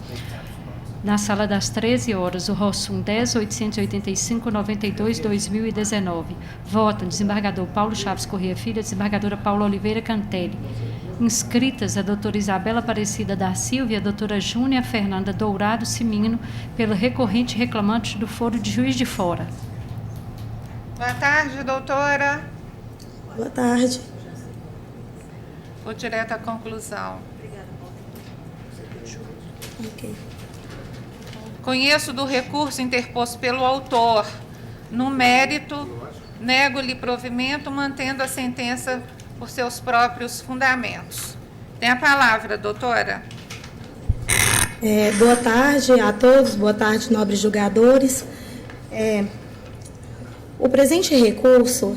na sala das 13 horas, o ROSUM 10.885.92/2019. Votam desembargador Paulo Chaves Corrêa Filho, desembargadora Paula Oliveira Cantelli. Inscritas a doutora Isabela Aparecida da Silva e a doutora Júnia Fernanda Dourado Cimino, pelo recorrente reclamante do foro de Juiz de Fora. Boa tarde, doutora. Boa tarde. Vou direto à conclusão. Ok. Conheço do recurso interposto pelo autor. No mérito, nego-lhe provimento, mantendo a sentença por seus próprios fundamentos. Tem a palavra, doutora. Boa tarde a todos, boa tarde, nobres julgadores. O presente recurso,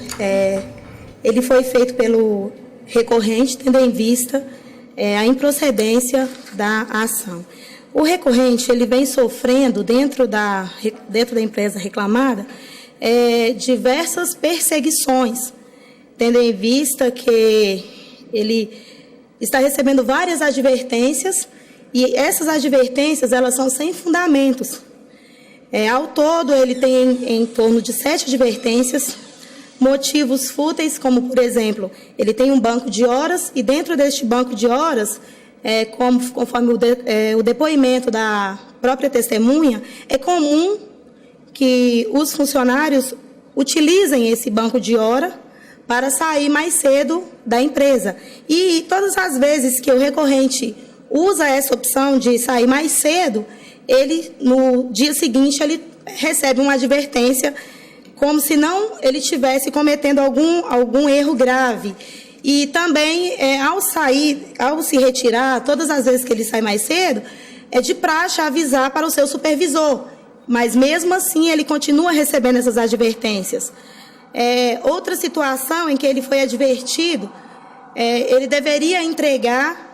ele foi feito pelo recorrente, tendo em vista a improcedência da ação. O recorrente, ele vem sofrendo, dentro da empresa reclamada, diversas perseguições, tendo em vista que ele está recebendo várias advertências, e essas advertências, elas são sem fundamentos. Ao todo, ele tem em torno de 7 advertências, motivos fúteis, como, por exemplo, ele tem um banco de horas, e dentro deste banco de horas, conforme o depoimento da própria testemunha, é comum que os funcionários utilizem esse banco de hora para sair mais cedo da empresa. E todas as vezes que o recorrente usa essa opção de sair mais cedo, ele, no dia seguinte, ele recebe uma advertência como se não ele estivesse cometendo algum erro grave. E também, ao se retirar, todas as vezes que ele sai mais cedo, é de praxe avisar para o seu supervisor. Mas, mesmo assim, ele continua recebendo essas advertências. Outra situação em que ele foi advertido, ele deveria entregar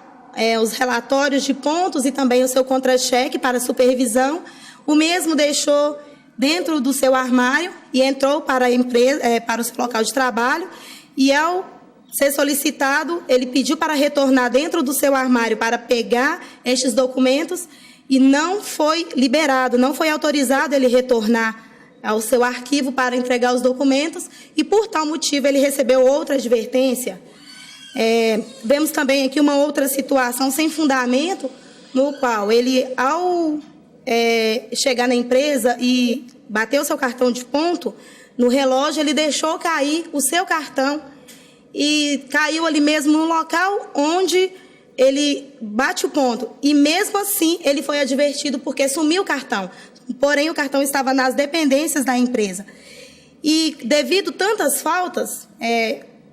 os relatórios de pontos e também o seu contra-cheque para supervisão. O mesmo deixou dentro do seu armário e entrou para a empresa, para o seu local de trabalho, e ao ser solicitado, ele pediu para retornar dentro do seu armário para pegar estes documentos e não foi liberado, não foi autorizado ele retornar ao seu arquivo para entregar os documentos, e por tal motivo ele recebeu outra advertência. Vemos também aqui uma outra situação sem fundamento, no qual ele, ao chegar na empresa e bater o seu cartão de ponto, no relógio ele deixou cair o seu cartão e caiu ali mesmo no local onde ele bate o ponto. E mesmo assim ele foi advertido porque sumiu o cartão. Porém, o cartão estava nas dependências da empresa. E devido tantas faltas,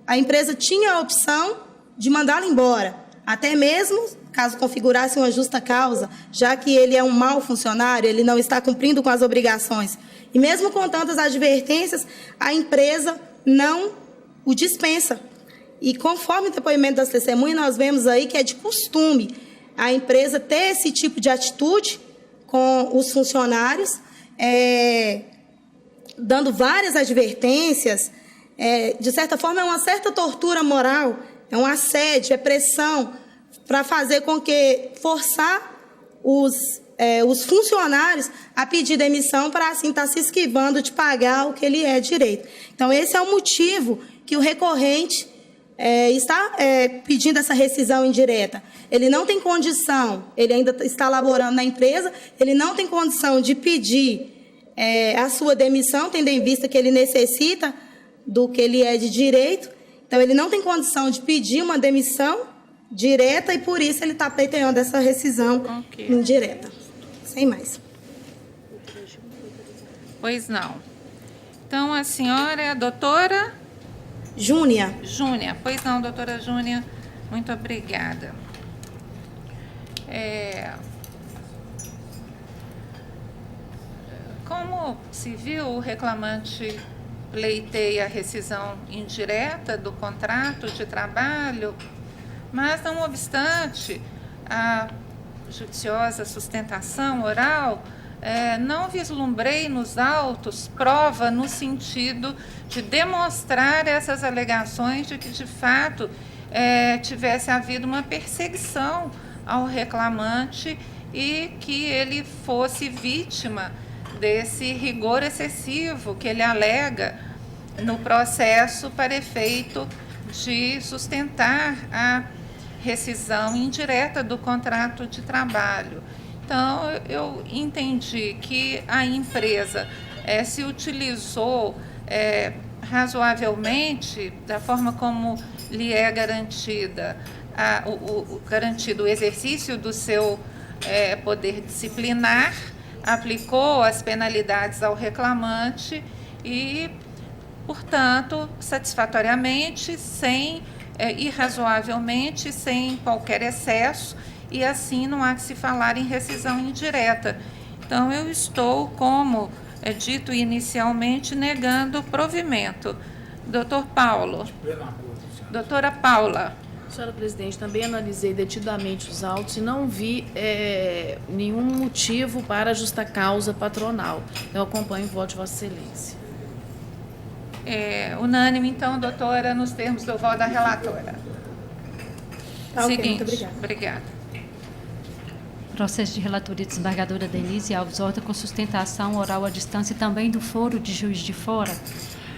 a empresa tinha a opção de mandá-lo embora, até mesmo caso configurasse uma justa causa, já que ele é um mau funcionário, ele não está cumprindo com as obrigações. E mesmo com tantas advertências, a empresa não o dispensa. E conforme o depoimento das testemunhas, nós vemos aí que é de costume a empresa ter esse tipo de atitude com os funcionários, dando várias advertências. De certa forma, é uma certa tortura moral, é um assédio, é pressão, para fazer com que forçar os funcionários a pedir demissão para, assim, estar se esquivando de pagar o que ele é direito. Então, esse é o motivo que o recorrente está pedindo essa rescisão indireta. Ele não tem condição, ele ainda está laborando na empresa, ele não tem condição de pedir a sua demissão, tendo em vista que ele necessita do que ele é de direito. Então, ele não tem condição de pedir uma demissão direta e, por isso, ele está pleiteando essa rescisão indireta. Sem mais. Pois não. Então, a senhora é a doutora? Júnia. Júnia. Pois não, doutora Júnia. Muito obrigada. Como se viu, o reclamante pleiteia a rescisão indireta do contrato de trabalho, mas, não obstante a judiciosa sustentação oral, não vislumbrei nos autos prova no sentido de demonstrar essas alegações de que, de fato, tivesse havido uma perseguição ao reclamante e que ele fosse vítima desse rigor excessivo que ele alega no processo para efeito de sustentar a rescisão indireta do contrato de trabalho. Então, eu entendi que a empresa se utilizou razoavelmente, da forma como lhe é garantido o exercício do seu poder disciplinar, aplicou as penalidades ao reclamante e, portanto, satisfatoriamente, irrazoavelmente, sem qualquer excesso, e assim não há que se falar em rescisão indireta. Então, eu estou, como dito inicialmente, negando o provimento. Doutor Paulo. Doutora Paula. Senhora presidente, também analisei detidamente os autos e não vi nenhum motivo para justa causa patronal. Eu acompanho o voto de Vossa Excelência. Unânime, então, doutora, nos termos do voto da relatora. Tá, Seguinte, ok, muito obrigada. Processo de relatoria desembargadora Denise Alves Horta com sustentação oral à distância e também do foro de Juiz de Fora.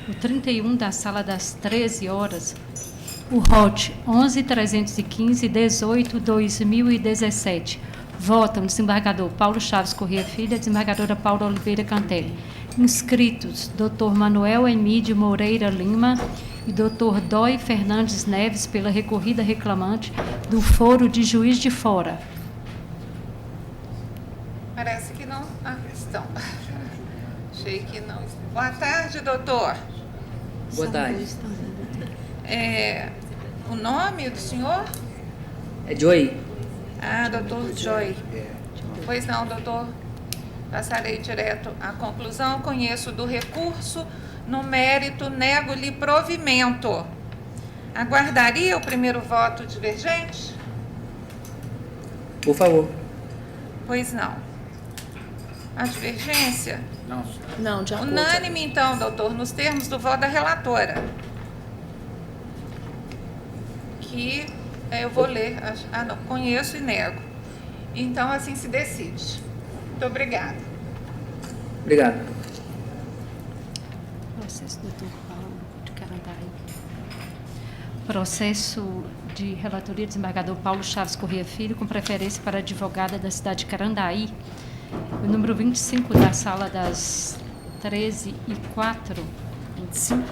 O 31 da sala das 13 horas, o ROT 11.315.18/2017. Votam o desembargador Paulo Chaves Corrêa Filho e a desembargadora Paula Oliveira Cantelli. Inscritos, Dr. Manuel Emídio Moreira Lima e Dr. Dói Fernandes Neves pela recorrida reclamante do foro de Juiz de Fora. Parece que não há questão. Achei que não. Boa tarde, doutor. Boa tarde. O nome do senhor? É Joy. Doutor Joy. Pois não, doutor. Passarei direto à conclusão. Conheço do recurso, no mérito, nego-lhe provimento. Aguardaria o primeiro voto divergente? Por favor. Pois não. A divergência? Não, senhor. Não, de acordo. Unânime, então, doutor, nos termos do voto da relatora. Que eu vou ler. Não, conheço e nego. Então, assim se decide. Muito obrigada. Obrigado. Processo, doutor Paulo de Carandaí. Processo de relatoria do desembargador Paulo Chaves Corrêa Filho, com preferência para a advogada da cidade de Carandaí, o número 25 da sala das 13h04,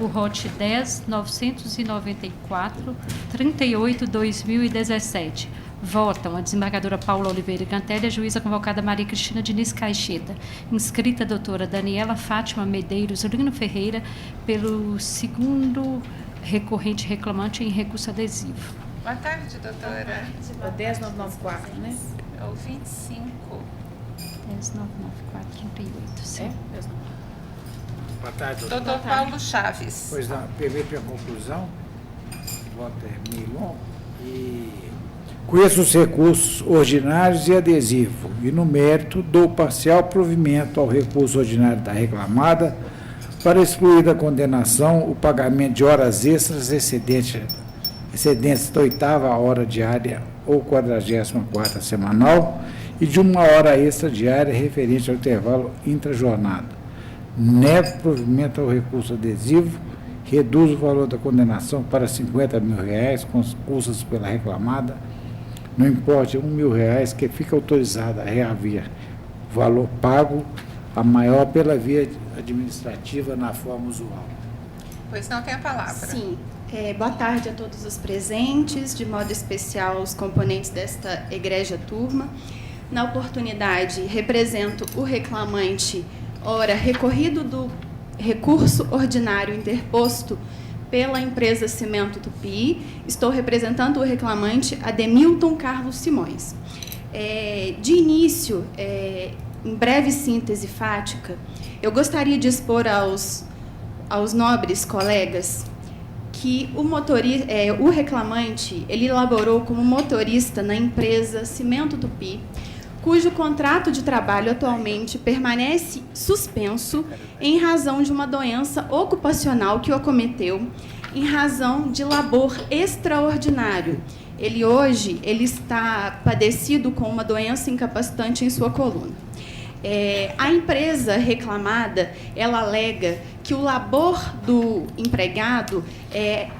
o ROT 10.994/38/2017. Votam a desembargadora Paula Oliveira Cantelli e a juíza convocada Maria Cristina Diniz Caixeta, inscrita a doutora Daniela Fátima Medeiros Lino Ferreira, pelo segundo recorrente reclamante em recurso adesivo. Boa tarde, doutora. É 10994, né? É o 25. 10.994/38, sim. Boa tarde, doutor. Doutor Paulo Chaves. Pois não, permite a conclusão. O voto é meio longo. Conheço os recursos ordinários e adesivo, e no mérito dou parcial provimento ao recurso ordinário da reclamada para excluir da condenação o pagamento de horas extras excedentes da 8ª hora diária ou 44ª semanal e de 1 hora extra diária referente ao intervalo intrajornada. Nego provimento ao recurso adesivo, reduz o valor da condenação para R$50 mil, com as custas pela reclamada, no importe de R$1.000, que fica autorizada a reaver o valor pago a maior pela via administrativa na forma usual. Pois não, tem a palavra. Sim. Boa tarde a todos os presentes, de modo especial aos componentes desta egrégia turma. Na oportunidade, represento o reclamante, ora, recorrido do recurso ordinário interposto pela empresa Cimento Tupi. Estou representando o reclamante Ademilton Carlos Simões. De início, em breve síntese fática, eu gostaria de expor aos nobres colegas que o reclamante ele elaborou como motorista na empresa Cimento Tupi, cujo contrato de trabalho atualmente permanece suspenso em razão de uma doença ocupacional que o acometeu, em razão de labor extraordinário. Ele está padecido com uma doença incapacitante em sua coluna. A empresa reclamada, ela alega que o labor do empregado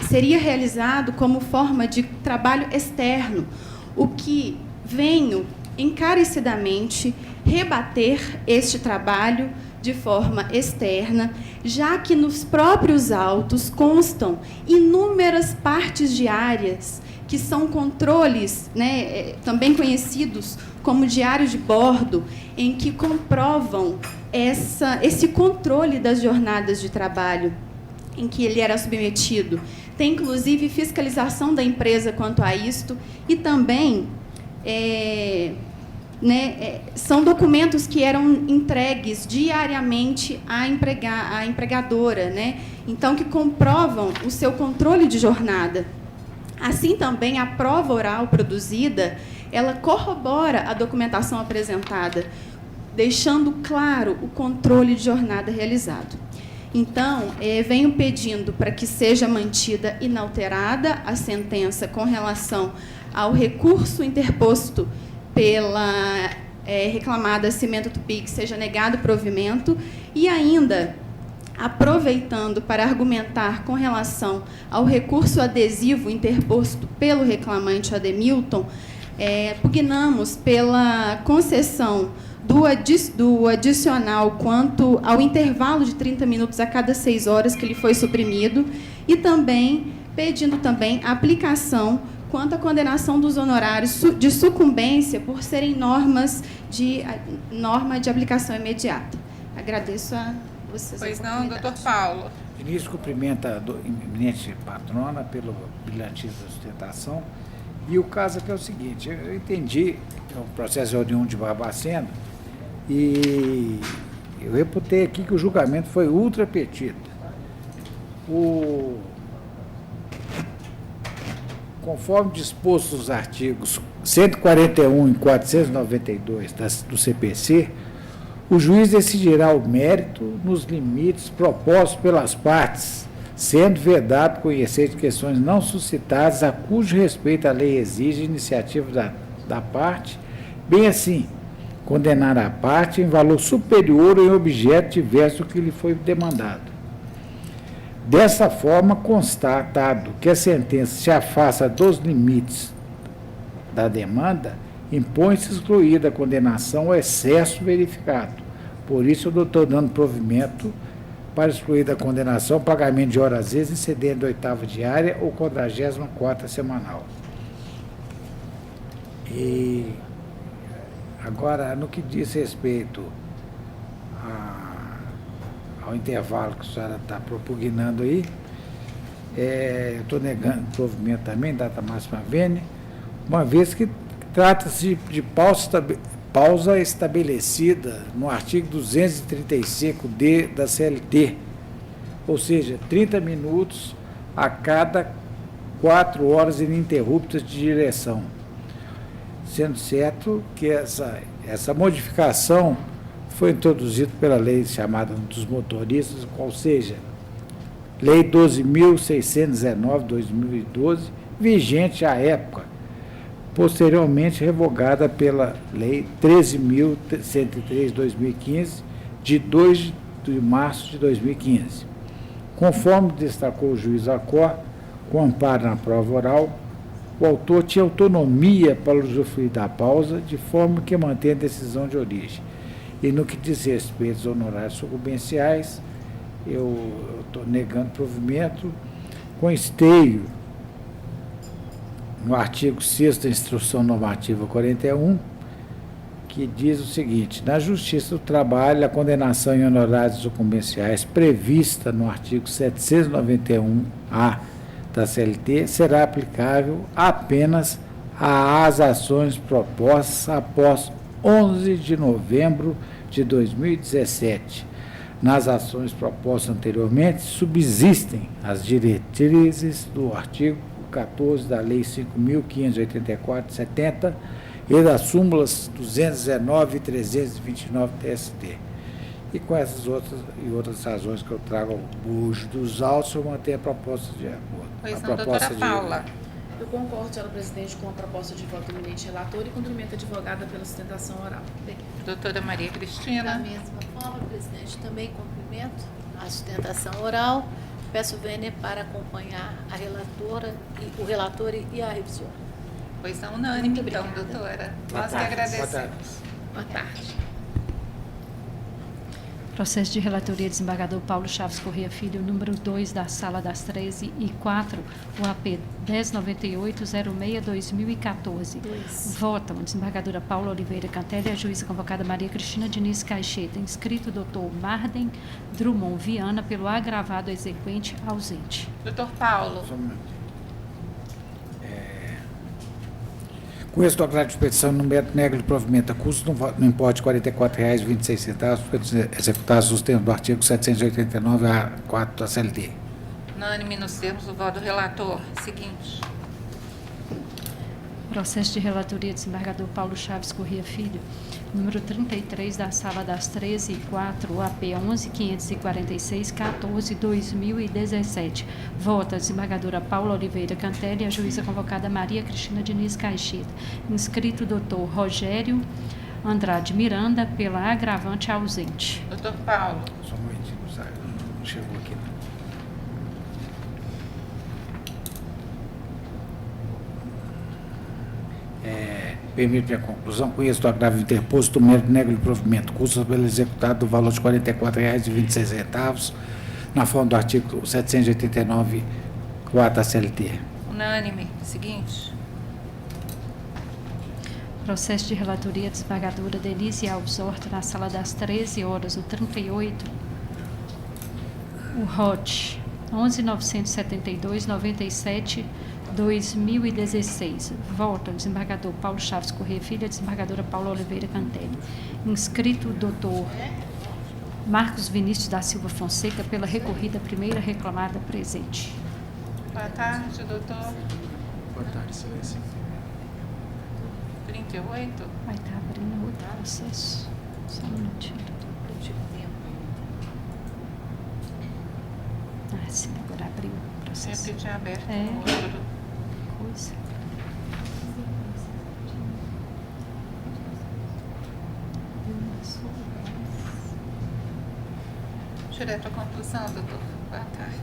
seria realizado como forma de trabalho externo, o que venho encarecidamente rebater este trabalho de forma externa, já que nos próprios autos constam inúmeras partes diárias, que são controles, né, também conhecidos como diário de bordo, em que comprovam esse controle das jornadas de trabalho em que ele era submetido. Tem, inclusive, fiscalização da empresa quanto a isto, e também são documentos que eram entregues diariamente à empregadora, né? Então, que comprovam o seu controle de jornada. Assim também, a prova oral produzida, ela corrobora a documentação apresentada, deixando claro o controle de jornada realizado. Então, venho pedindo para que seja mantida inalterada a sentença com relação ao recurso interposto pela reclamada Cimento Tupi, que seja negado provimento, e ainda, aproveitando para argumentar com relação ao recurso adesivo interposto pelo reclamante Ademilton, pugnamos pela concessão do adicional quanto ao intervalo de 30 minutos a cada 6 horas que ele foi suprimido, e também pedindo também a aplicação quanto à condenação dos honorários de sucumbência por serem norma de aplicação imediata. Agradeço a vocês. Pois não, doutor Paulo. Início, cumprimenta a eminente patrona pelo brilhantismo da sustentação. E o caso aqui é o seguinte: eu entendi que o processo é oriundo de Barbacena, e eu reputei aqui que o julgamento foi ultra petita. Conforme disposto nos artigos 141 e 492 do CPC, o juiz decidirá o mérito nos limites propostos pelas partes, sendo vedado conhecer de questões não suscitadas a cujo respeito a lei exige iniciativa da parte, bem assim, condenar a parte em valor superior ou em objeto diverso do que lhe foi demandado. Dessa forma, constatado que a sentença se afasta dos limites da demanda, impõe-se excluída a condenação ao excesso verificado. Por isso, eu estou dando provimento para excluir da condenação pagamento de horas extras excedendo a 8ª diária ou 44ª semanal. E agora, no que diz respeito ao intervalo que a senhora está propugnando aí, eu estou negando provimento também, data máxima vênia, uma vez que trata-se de pausa estabelecida no artigo 235D da CLT, ou seja, 30 minutos a cada 4 horas ininterruptas de direção. Sendo certo que essa modificação foi introduzida pela lei chamada dos motoristas, ou seja, Lei 12.619/2012, vigente à época, posteriormente revogada pela Lei 13.103/2015, de 2 de março de 2015. Conforme destacou o juiz Acor, com amparo na prova oral, o autor tinha autonomia para usufruir da pausa, de forma que mantém a decisão de origem. E no que diz respeito aos honorários sucumbenciais, eu estou negando provimento com esteio no artigo 6º da Instrução Normativa 41, que diz o seguinte: na Justiça do Trabalho, a condenação em honorários sucumbenciais prevista no artigo 791-A da CLT será aplicável apenas às ações propostas após 11 de novembro de 2017. Nas ações propostas anteriormente, subsistem as diretrizes do artigo 14 da Lei 5.584/70, e das súmulas 219 e 329 TST. E com essas outras razões que eu trago ao bojo dos autos, eu mantenho a proposta de acordo. Pois não, doutora Paula. Eu concordo, senhora presidente, com a proposta de voto do eminente relator e cumprimento a advogada pela sustentação oral. Doutora Maria Cristina. Da mesma forma, presidente, também cumprimento a sustentação oral. Peço vênia para acompanhar a relatora, o relator e a revisora. Pois é unânime, então, doutora. Nós que agradecemos. Boa tarde. Processo de relatoria, desembargador Paulo Chaves Corrêa Filho, número 2 da Sala das 13 e 4, o AP 1098-06-2014. Votam a desembargadora Paula Oliveira Cantelli e a juíza convocada Maria Cristina Diniz Caixeta, inscrito doutor Marden Drummond Viana, pelo agravado exequente ausente. Doutor Paulo. Com esse agravo de petição no mérito negro de provimento a custo no importe de R$ 44,26, executados nos termos do artigo 789-A4 da CLT. Unânime nos termos do voto do relator. Seguinte. Processo de relatoria, desembargador Paulo Chaves Corrêa Filho, número 33 da Sala das 13 e 4, o AP 11.546-14-2017. Vota a desembargadora Paula Oliveira Cantelli e a juíza convocada Maria Cristina Diniz Caixeta, inscrito doutor Rogério Andrade Miranda, pela agravante ausente. Doutor Paulo. Só um momentinho, não chegou aqui. Permite a conclusão, com êxito agravo interposto, o mérito negro de provimento, custo pelo executado do valor de R$ 44,26, na forma do artigo 789, 4 da CLT. Unânime. Seguinte. Processo de relatoria, desembargadora Denise Alves Horta, na Sala das 13 horas, o 38, o ROT 11.972-97-2016. Volta o desembargador Paulo Chaves Corrêa Filho e a desembargadora Paula Oliveira Cantelli. Inscrito o doutor Marcos Vinícius da Silva Fonseca, pela recorrida primeira reclamada presente. Boa tarde, doutor. Boa tarde, excelência. 38. Vai estar abrindo outro processo. Só um minutinho, doutor. Ah, sim, agora abriu o processo. Sempre tinha aberto É. outro. Coisa. Direto à conclusão, doutor. Boa tarde.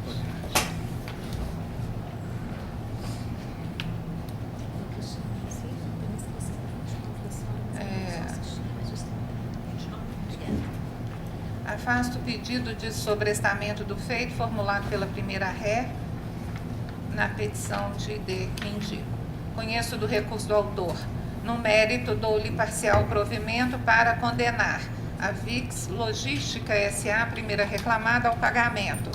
Afasto o pedido de sobrestamento do feito formulado pela primeira ré na petição de ID que indico. Conheço do recurso do autor. No mérito, dou-lhe parcial provimento para condenar a VIX Logística S.A., primeira reclamada, ao pagamento.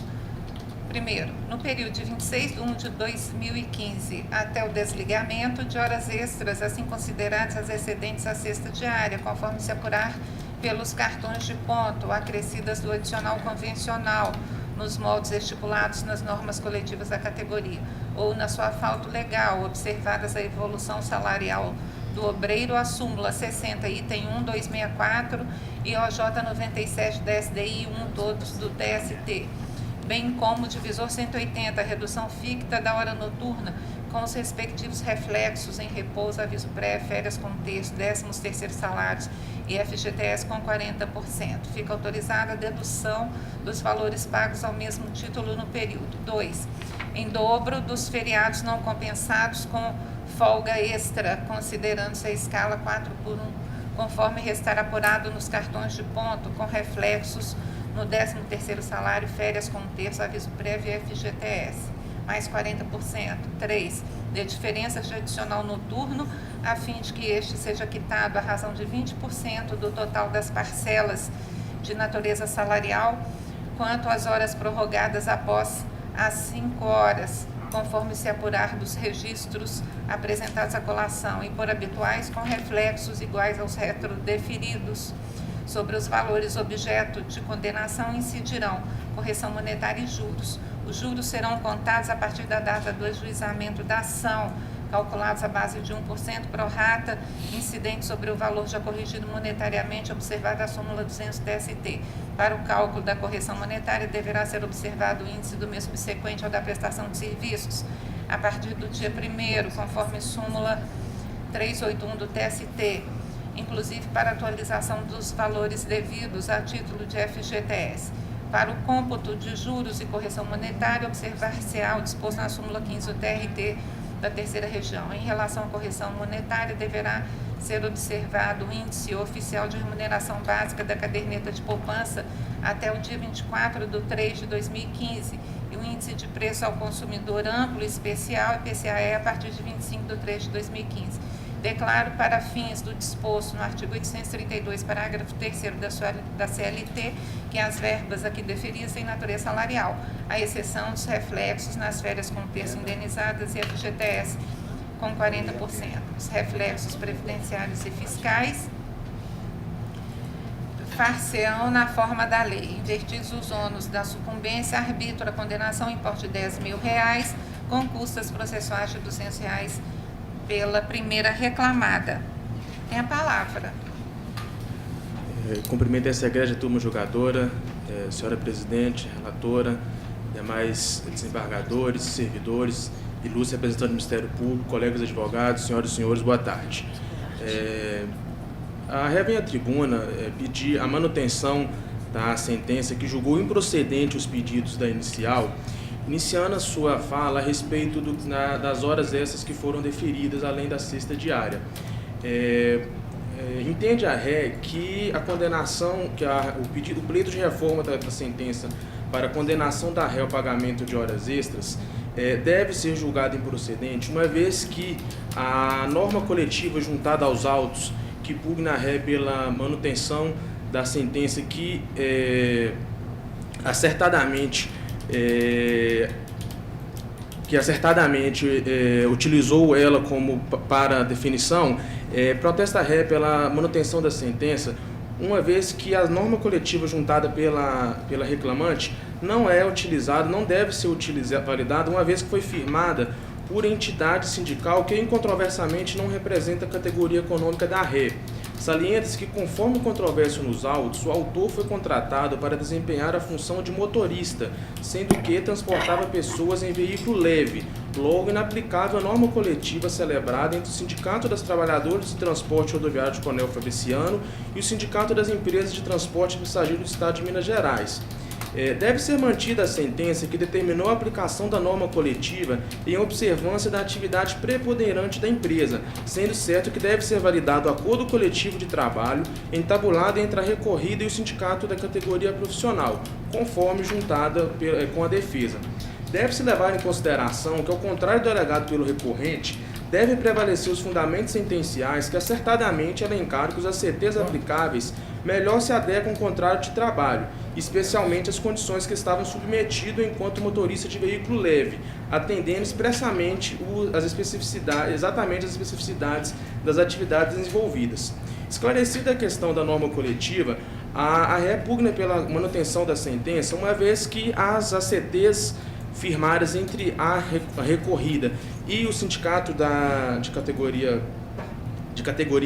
Primeiro, no período de 26/1/2015 até o desligamento de horas extras, assim consideradas as excedentes à cesta diária, conforme se apurar pelos cartões de ponto, acrescidas do adicional convencional, nos moldes estipulados nas normas coletivas da categoria, ou na sua falta legal, observadas a evolução salarial do obreiro, a súmula 60, item 1, 264 e OJ 97 da SDI 1, todos do TST, bem como o divisor 180, redução ficta da hora noturna, com os respectivos reflexos em repouso, aviso prévio, férias com texto, 13º salários e FGTS com 40%. Fica autorizada a dedução dos valores pagos ao mesmo título no período. 2. Em dobro dos feriados não compensados com folga extra, considerando-se a escala 4/1, conforme restar apurado nos cartões de ponto, com reflexos no 13º salário, férias com terço, aviso prévio e FGTS, mais 40%. 3. De diferenças de adicional noturno, a fim de que este seja quitado à razão de 20% do total das parcelas de natureza salarial, quanto às horas prorrogadas após as 5 horas, conforme se apurar dos registros apresentados à colação, e por habituais com reflexos iguais aos retrodeferidos. Sobre os valores objeto de condenação incidirão correção monetária e juros. Os juros serão contados a partir da data do ajuizamento da ação, calculados à base de 1% pro rata, incidente sobre o valor já corrigido monetariamente, observada a súmula 200 TST. Para o cálculo da correção monetária, deverá ser observado o índice do mês subsequente ao da prestação de serviços, a partir do dia 1º, conforme súmula 381 do TST, inclusive para atualização dos valores devidos a título de FGTS. Para o cômputo de juros e correção monetária, observar-se-á o disposto na súmula 15 do TRT da terceira região. Em relação à correção monetária, deverá ser observado o índice oficial de remuneração básica da caderneta de poupança até o dia 24/3/2015 e o índice de preço ao consumidor amplo e especial, IPCAE, a partir de 25/3/2015. Declaro, para fins do disposto no artigo 832, parágrafo 3º da CLT, que as verbas aqui deferidas têm natureza salarial, à exceção dos reflexos nas férias com terço indenizadas e FGTS com 40%. Os reflexos previdenciários e fiscais far-se-ão na forma da lei. Invertidos os ônus da sucumbência, arbitro a condenação em importe de R$10.000, com custas processuais de R$200 pela primeira reclamada. Tem a palavra. Cumprimento essa egrégia turma julgadora, senhora presidente, relatora, demais desembargadores, servidores, ilustre representante do Ministério Público, colegas advogados, senhoras e senhores, boa tarde. A ré vem à tribuna pedir a manutenção da sentença que julgou improcedente os pedidos da inicial, iniciando a sua fala a respeito das horas extras que foram deferidas além da cesta diária. Entende a ré que a condenação, que o pleito de reforma da sentença para a condenação da ré ao pagamento de horas extras deve ser julgado improcedente, uma vez que a norma coletiva juntada aos autos que pugna a ré pela manutenção da sentença que acertadamente utilizou ela como para definição, protesta a ré pela manutenção da sentença, uma vez que a norma coletiva juntada pela reclamante não é utilizada, não deve ser validada, uma vez que foi firmada por entidade sindical que incontroversamente não representa a categoria econômica da ré. Salienta-se que, conforme o controvérsia nos autos, o autor foi contratado para desempenhar a função de motorista, sendo que transportava pessoas em veículo leve, logo inaplicável a norma coletiva celebrada entre o Sindicato das Trabalhadoras de Transporte Rodoviário de Coronel Fabriciano e o Sindicato das Empresas de Transporte Passageiro do Estado de Minas Gerais. Deve ser mantida a sentença que determinou a aplicação da norma coletiva em observância da atividade preponderante da empresa, sendo certo que deve ser validado o acordo coletivo de trabalho entabulado entre a recorrida e o sindicato da categoria profissional, conforme juntada com a defesa. Deve-se levar em consideração que, ao contrário do alegado pelo recorrente, devem prevalecer os fundamentos sentenciais que acertadamente elencaram que os ACTs aplicáveis melhor se adequam ao contrato de trabalho, especialmente as condições que estavam submetido enquanto motorista de veículo leve, atendendo expressamente exatamente as especificidades das atividades desenvolvidas. Esclarecida a questão da norma coletiva, a ré pugna pela manutenção da sentença, uma vez que as ACTs firmadas entre a recorrida e o sindicato de categoria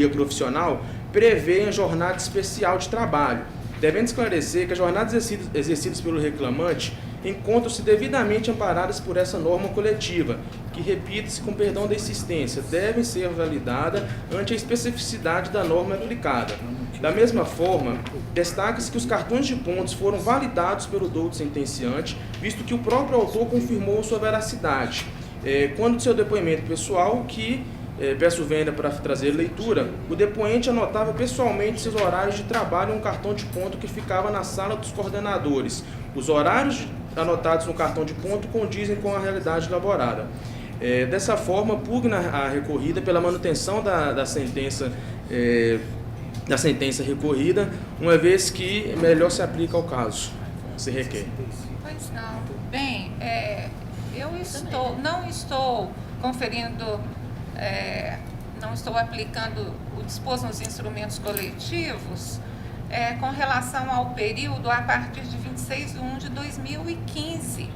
profissional prevêem a jornada especial de trabalho, devendo esclarecer que as jornadas exercidas pelo reclamante encontram-se devidamente amparadas por essa norma coletiva, que, repita-se com perdão da insistência, devem ser validadas ante a especificidade da norma aplicada. Da mesma forma, destaca-se que os cartões de pontos foram validados pelo douto sentenciante, visto que o próprio autor confirmou sua veracidade. Quando do seu depoimento pessoal, que peço venda para trazer leitura, o depoente anotava pessoalmente seus horários de trabalho em um cartão de ponto que ficava na sala dos coordenadores. Os horários anotados no cartão de ponto condizem com a realidade elaborada. Dessa forma, pugna a recorrida pela manutenção da sentença recorrida, uma vez que melhor se aplica ao caso, se requer. Pois não. Bem, eu não estou conferindo, não estou aplicando o disposto nos instrumentos coletivos com relação ao período a partir de 26/1/2015.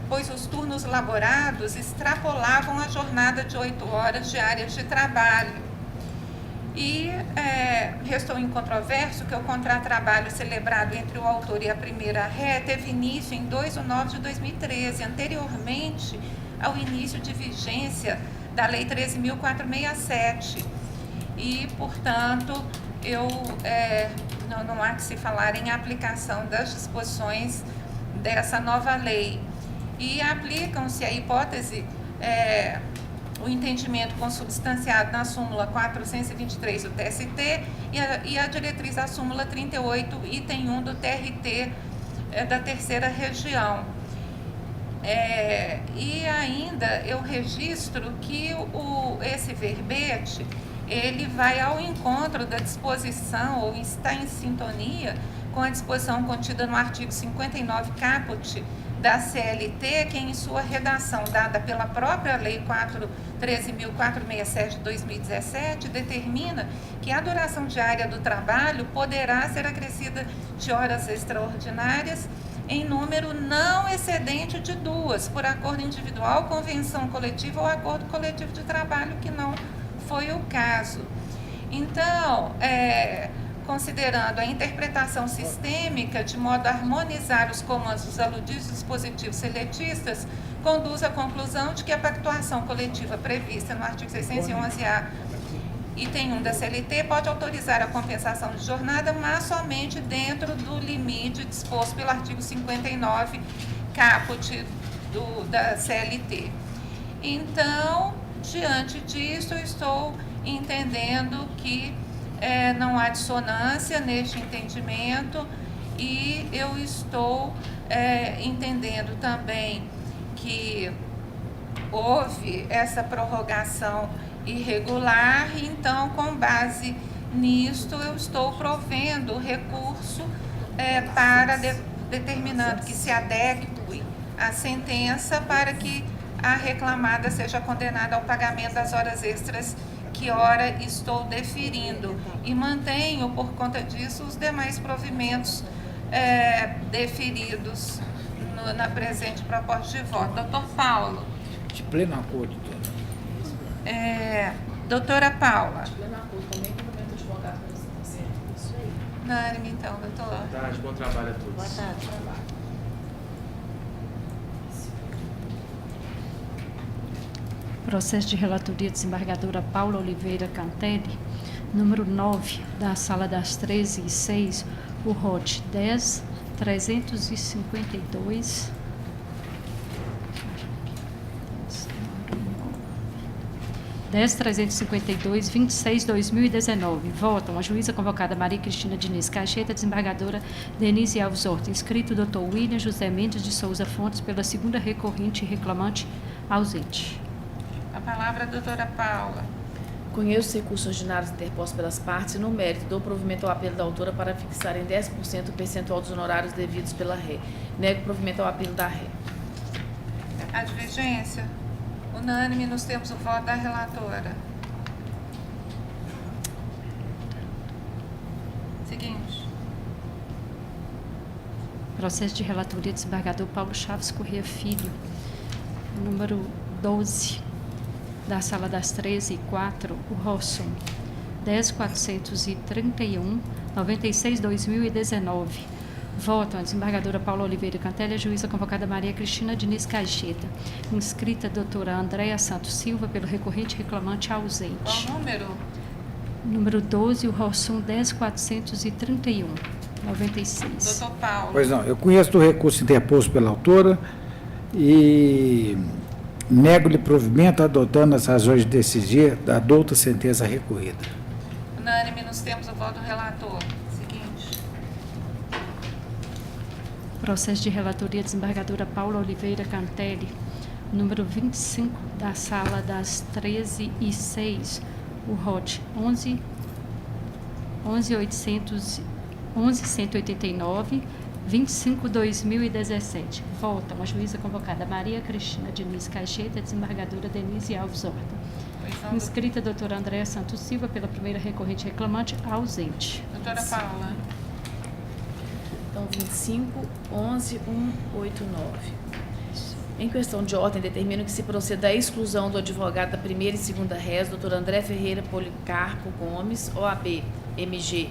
Pois pois os turnos laborados extrapolavam a jornada de 8 horas diárias de trabalho. E restou incontroverso que o contrato-trabalho celebrado entre o autor e a primeira ré teve início em 2 de novembro de 2013, anteriormente ao início de vigência da Lei 13.467. E, portanto, não há que se falar em aplicação das disposições dessa nova lei. E aplicam-se a hipótese, o entendimento consubstanciado na súmula 423 do TST e a diretriz da súmula 38, item 1 do TRT da terceira região. E ainda eu registro que esse verbete, ele vai ao encontro da disposição, ou está em sintonia com a disposição contida no artigo 59 caput da CLT, que em sua redação dada pela própria Lei 13.467 de 2017, determina que a duração diária do trabalho poderá ser acrescida de horas extraordinárias em número não excedente de 2, por acordo individual, convenção coletiva ou acordo coletivo de trabalho, que não foi o caso. Então, considerando a interpretação sistêmica de modo a harmonizar os comandos dos aludidos dispositivos seletistas, conduz à conclusão de que a pactuação coletiva prevista no artigo 611-A, item 1 da CLT, pode autorizar a compensação de jornada, mas somente dentro do limite disposto pelo artigo 59 caput da CLT. Então, diante disso, eu estou entendendo que não há dissonância neste entendimento, e eu estou entendendo também que houve essa prorrogação irregular, então, com base nisto, eu estou provendo recurso determinando que se adeque a sentença para que a reclamada seja condenada ao pagamento das horas extras que ora estou deferindo, e mantenho, por conta disso, os demais provimentos deferidos na presente proposta de voto. Doutor Paulo. De pleno acordo, doutora. Doutora Paula. De pleno acordo também, documento de advogado para você. Isso aí. Nárime, então, doutor. Boa tarde, bom trabalho a todos. Boa tarde. Processo de relatoria desembargadora Paula Oliveira Cantelli, número 9, da Sala das 13h06, o ROT 10.352. 10.352, 26/2019. Votam a juíza convocada Maria Cristina Diniz Caixeta, desembargadora Denise Alves Horta, inscrito Dr. William José Mendes de Souza Fontes, pela segunda recorrente e reclamante ausente. A palavra, doutora Paula. Conheço os recursos ordinários interpostos pelas partes e, no mérito, dou provimento ao apelo da autora para fixar em 10% o percentual dos honorários devidos pela ré. Nego provimento ao apelo da ré. A divergência? Unânime, nos termos o voto da relatora. Seguinte. Processo de relatoria desembargador Paulo Chaves Corrêa Filho, número 12, da Sala das 13h04, o Rossum, 10.431, 96/2019. Votam a desembargadora Paula Oliveira Cantelli, a juíza convocada Maria Cristina Diniz Caixeta, inscrita a doutora Andréa Santos Silva, pelo recorrente reclamante ausente. Qual número? Número 12, o Rossum 10.431, 96. Doutor Paulo. Pois não, eu conheço do recurso interposto pela autora e nego-lhe provimento adotando as razões de decidir da douta sentença recorrida. Unânime, nos termos o voto do relator. Processo de relatoria desembargadora Paula Oliveira Cantelli, número 25, da Sala das 13h06, o ROT 11.189, 25/2017. Votam a juíza convocada Maria Cristina Diniz Caixeta, desembargadora Denise Alves Horta. Inscrita a doutora Andréa Santos Silva, pela primeira recorrente reclamante, ausente. Doutora Paula. Então, 25, 11, 189. Em questão de ordem, determino que se proceda à exclusão do advogado da primeira e segunda réis, Dr. André Ferreira Policarpo Gomes, OAB MG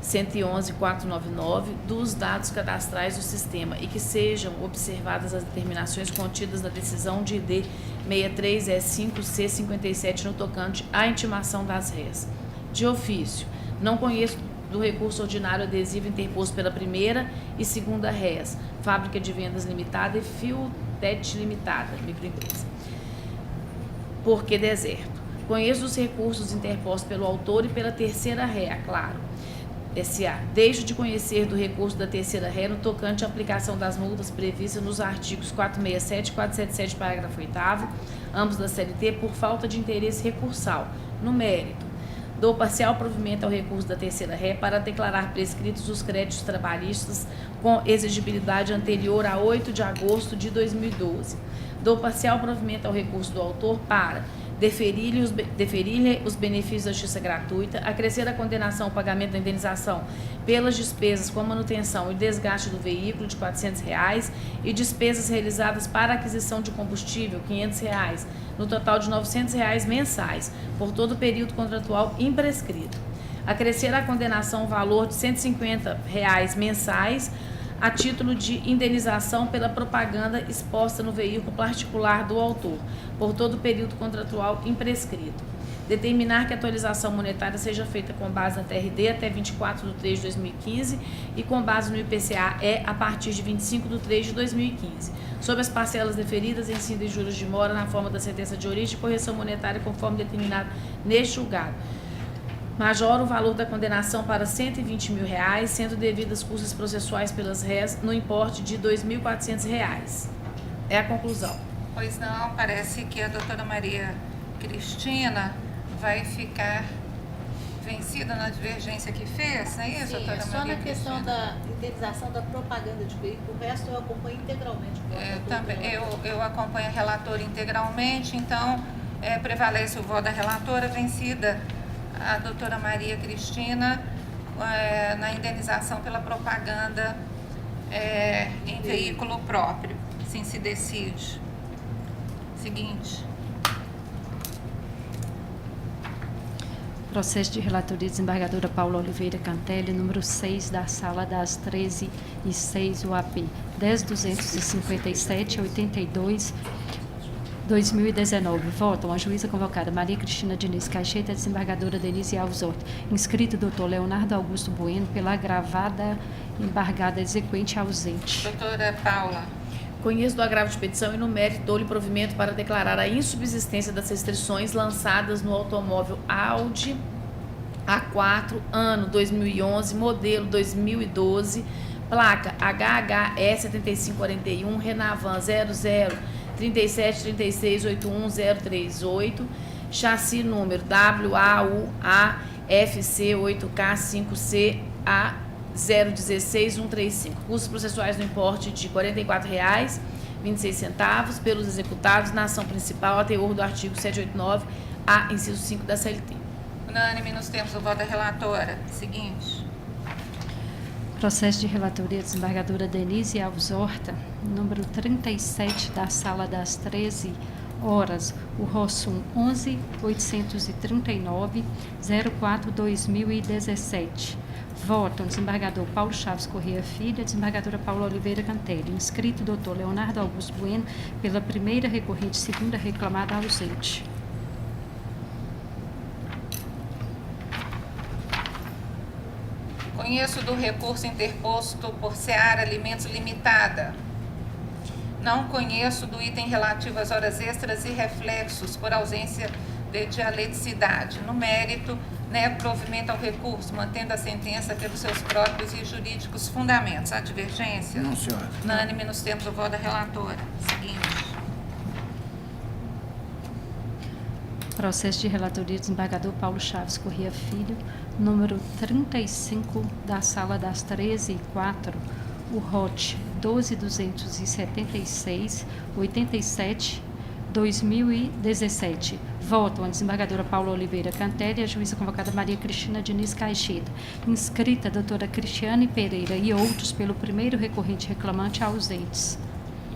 111.499, dos dados cadastrais do sistema e que sejam observadas as determinações contidas na decisão de ID 63E5C57 no tocante à intimação das réis. De ofício, não conheço do recurso ordinário adesivo interposto pela primeira e segunda réis, Fábrica de Vendas Limitada e Fiutet Limitada, microempresa. Por que deserto? Conheço os recursos interpostos pelo autor e pela terceira ré, claro. S.A. Deixo de conhecer do recurso da terceira ré no tocante à aplicação das multas previstas nos artigos 467 e 477, parágrafo 8º, ambos da CLT, por falta de interesse recursal. No mérito, dou parcial provimento ao recurso da terceira ré para declarar prescritos os créditos trabalhistas com exigibilidade anterior a 8 de agosto de 2012. Dou parcial provimento ao recurso do autor para deferir-lhe os benefícios da justiça gratuita, acrescer a condenação ao pagamento da indenização pelas despesas com a manutenção e desgaste do veículo de R$ 400 e despesas realizadas para aquisição de combustível R$ 500, no total de R$ 900 mensais, por todo o período contratual imprescrito. Acrescer a condenação o valor de R$ 150 mensais a título de indenização pela propaganda exposta no veículo particular do autor, por todo o período contratual imprescrito. Determinar que a atualização monetária seja feita com base na TRD até 24 de 3 de 2015 e com base no IPCA-E a partir de 25 de 3 de 2015, sobre as parcelas deferidas em cinza e juros de mora na forma da sentença de origem e correção monetária conforme determinado neste julgado. Majora o valor da condenação para R$ 120 mil, sendo devidas custas processuais pelas réis no importe de R$ 2.400. É a conclusão. Pois não, parece que a doutora Maria Cristina vai ficar vencida na divergência que fez, não é isso, doutora Maria? Só na questão da indenização da propaganda de veículo, o resto eu acompanho integralmente. Eu acompanho a relatora integralmente, então prevalece o voto da relatora, vencida a doutora Maria Cristina na indenização pela propaganda em veículo próprio. Assim se decide. Seguinte. Processo de relatoria desembargadora Paula Oliveira Cantelli, número 6, da Sala das 13h06, UAP 10.257/82, 2019. Votam a juíza convocada Maria Cristina Diniz Caixeta, a desembargadora Denise Alves Horta. Inscrito doutor Leonardo Augusto Bueno, pela agravada embargada exequente ausente. Doutora Paula. Conheço do agravo de petição e no mérito dou-lhe provimento para declarar a insubsistência das restrições lançadas no automóvel Audi A4, ano 2011, modelo 2012, placa HHE 7541, Renavan 003736811038, chassi número WAUAFC8K5CA 016135. Custos processuais no importe de R$ 44,26 pelos executados na ação principal a teor do artigo 789-A, inciso 5 da CLT. Unânime nos termos do voto da relatora. Seguinte. Processo de relatoria desembargadora Denise Alves Horta, número 37, da Sala das 13 horas, o ROSUM 11.839.04/2017. Votam desembargador Paulo Chaves Corrêa Filho, desembargadora Paula Oliveira Cantelli. Inscrito doutor Leonardo Augusto Bueno, pela primeira recorrente, segunda reclamada ausente. Conheço do recurso interposto por Seara Alimentos Limitada. Não conheço do item relativo às horas extras e reflexos por ausência de dialeticidade. No mérito, nego provimento ao recurso, mantendo a sentença pelos seus próprios e jurídicos fundamentos. Há divergência? Não, senhora. Unânime nos termos do voto da relatora. Seguinte. Processo de relatoria desembargador Paulo Chaves Corrêa Filho, número 35, da Sala das 13h04, o ROT 12.266/87/2017. Votam a desembargadora Paula Oliveira Cantelli e a juíza convocada Maria Cristina Diniz Caixeta. Inscrita a doutora Cristiane Pereira e outros pelo primeiro recorrente reclamante ausentes.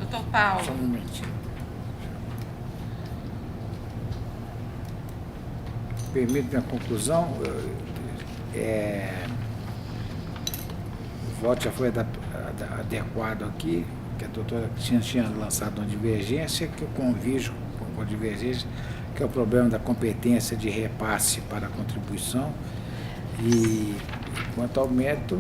Doutor Paulo. Só um momentinho. Permite minha conclusão. O voto já foi adequado aqui, que a doutora Cristina tinha lançado uma divergência, que eu convijo com a divergência, que é o problema da competência de repasse para a contribuição. E quanto ao mérito,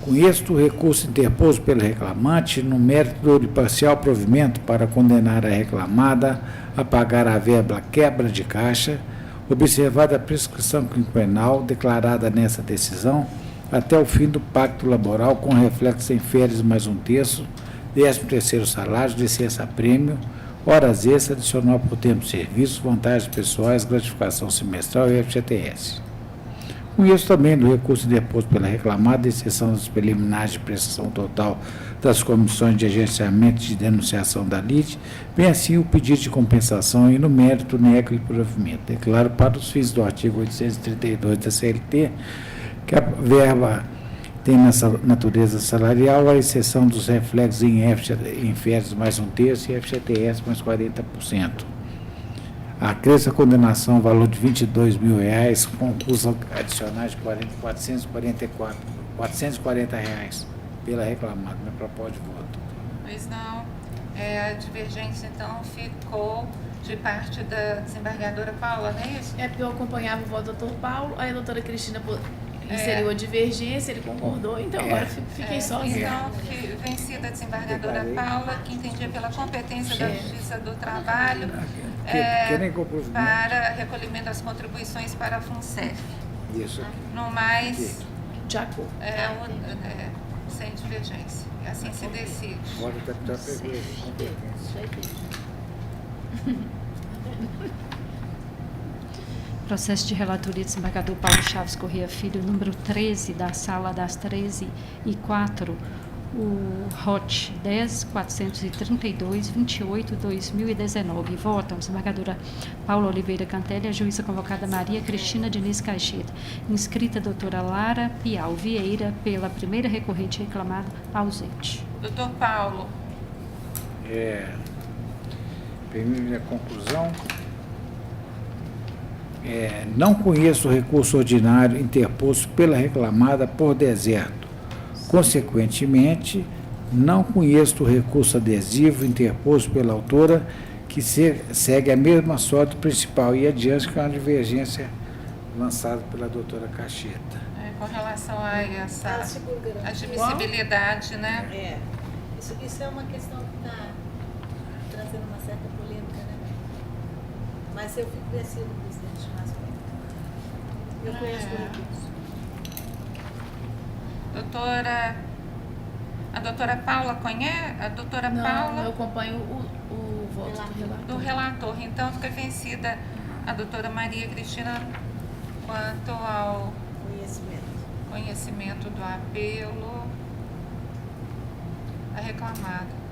conheço o recurso interposto pelo reclamante no mérito de parcial provimento para condenar a reclamada a pagar a verba quebra de caixa, observada a prescrição quinquenal declarada nessa decisão, até o fim do pacto laboral, com reflexo em férias mais um terço, 13º salário, licença-prêmio, horas extras, adicional por tempo de serviço, vantagens pessoais, gratificação semestral e FGTS. Conheço também do recurso deposto pela reclamada, exceção das preliminares de prestação total das comissões de agenciamento e de denunciação da lide, bem assim o pedido de compensação e no mérito nego-lhe provimento. Declaro para os fins do artigo 832 da CLT que a verba tem nessa natureza salarial, a exceção dos reflexos em férias mais um terço e FGTS mais 40%. Acresce a condenação valor de R$22 mil, com custos adicionais de R$440 pela reclamada. Minha proposta de voto. Pois não. A divergência, então, ficou de parte da desembargadora Paula, não é isso? É porque eu acompanhava o voto do doutor Paulo, aí a doutora Cristina inseriu a divergência, ele concordou, então agora fiquei sozinha. Então, vencida a desembargadora Paula, que entendia pela competência da Justiça do Trabalho para recolhimento das contribuições para a FUNCEF. Isso. No mais, de acordo. Sem divergência. Assim se decide. Pode adaptar a competência. Processo de relatoria do desembargador Paulo Chaves Corrêa Filho, número 13, da sala das 13h04, o ROT 10.432.28/2019. Votam a desembargadora Paula Oliveira Cantelli, a juíza convocada Maria Cristina Diniz Caixeta, inscrita a doutora Lara Piau Vieira, pela primeira recorrente reclamada, ausente. Doutor Paulo. Permite a conclusão. Não conheço o recurso ordinário interposto pela reclamada por deserto. Consequentemente, não conheço o recurso adesivo interposto pela autora, que segue a mesma sorte principal e adiante com a divergência lançada pela doutora Caixeta. Com relação a essa admissibilidade, né? Isso é uma questão que está trazendo uma certa polêmica, né? Mas eu fico vencido, presidente. Eu conheço o recurso. A doutora Paula conhece? A doutora Paula? Eu acompanho o voto do relator. Então, fica vencida a doutora Maria Cristina quanto ao conhecimento do apelo a reclamada.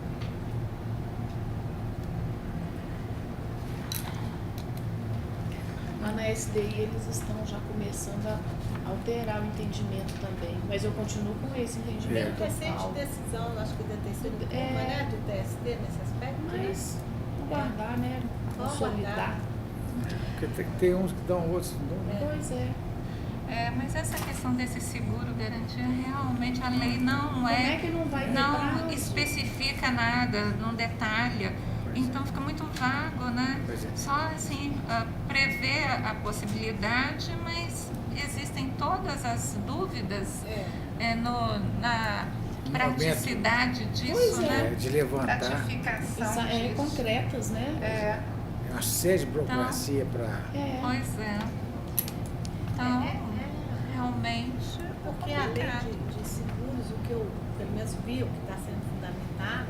Lá na SDI eles estão já começando a alterar o entendimento também, mas eu continuo com esse entendimento. Tem recente decisão, acho que da terceira turma, né, do TST nesse aspecto. Mas guardar, né? Consolidar. Porque tem uns que dão, outros não. Pois é. Mas essa questão desse seguro garantia, realmente a lei não especifica nada, não detalha. Então fica muito vago, né? Só assim, prevê a possibilidade, mas existem todas as dúvidas na praticidade disso, né? De levantar. Pratificação disso. Concretas, né? É uma série de burocracia para... Pois é. Então, realmente... Porque a lei de seguros, o que eu, pelo menos, vi, o que está sendo fundamentado,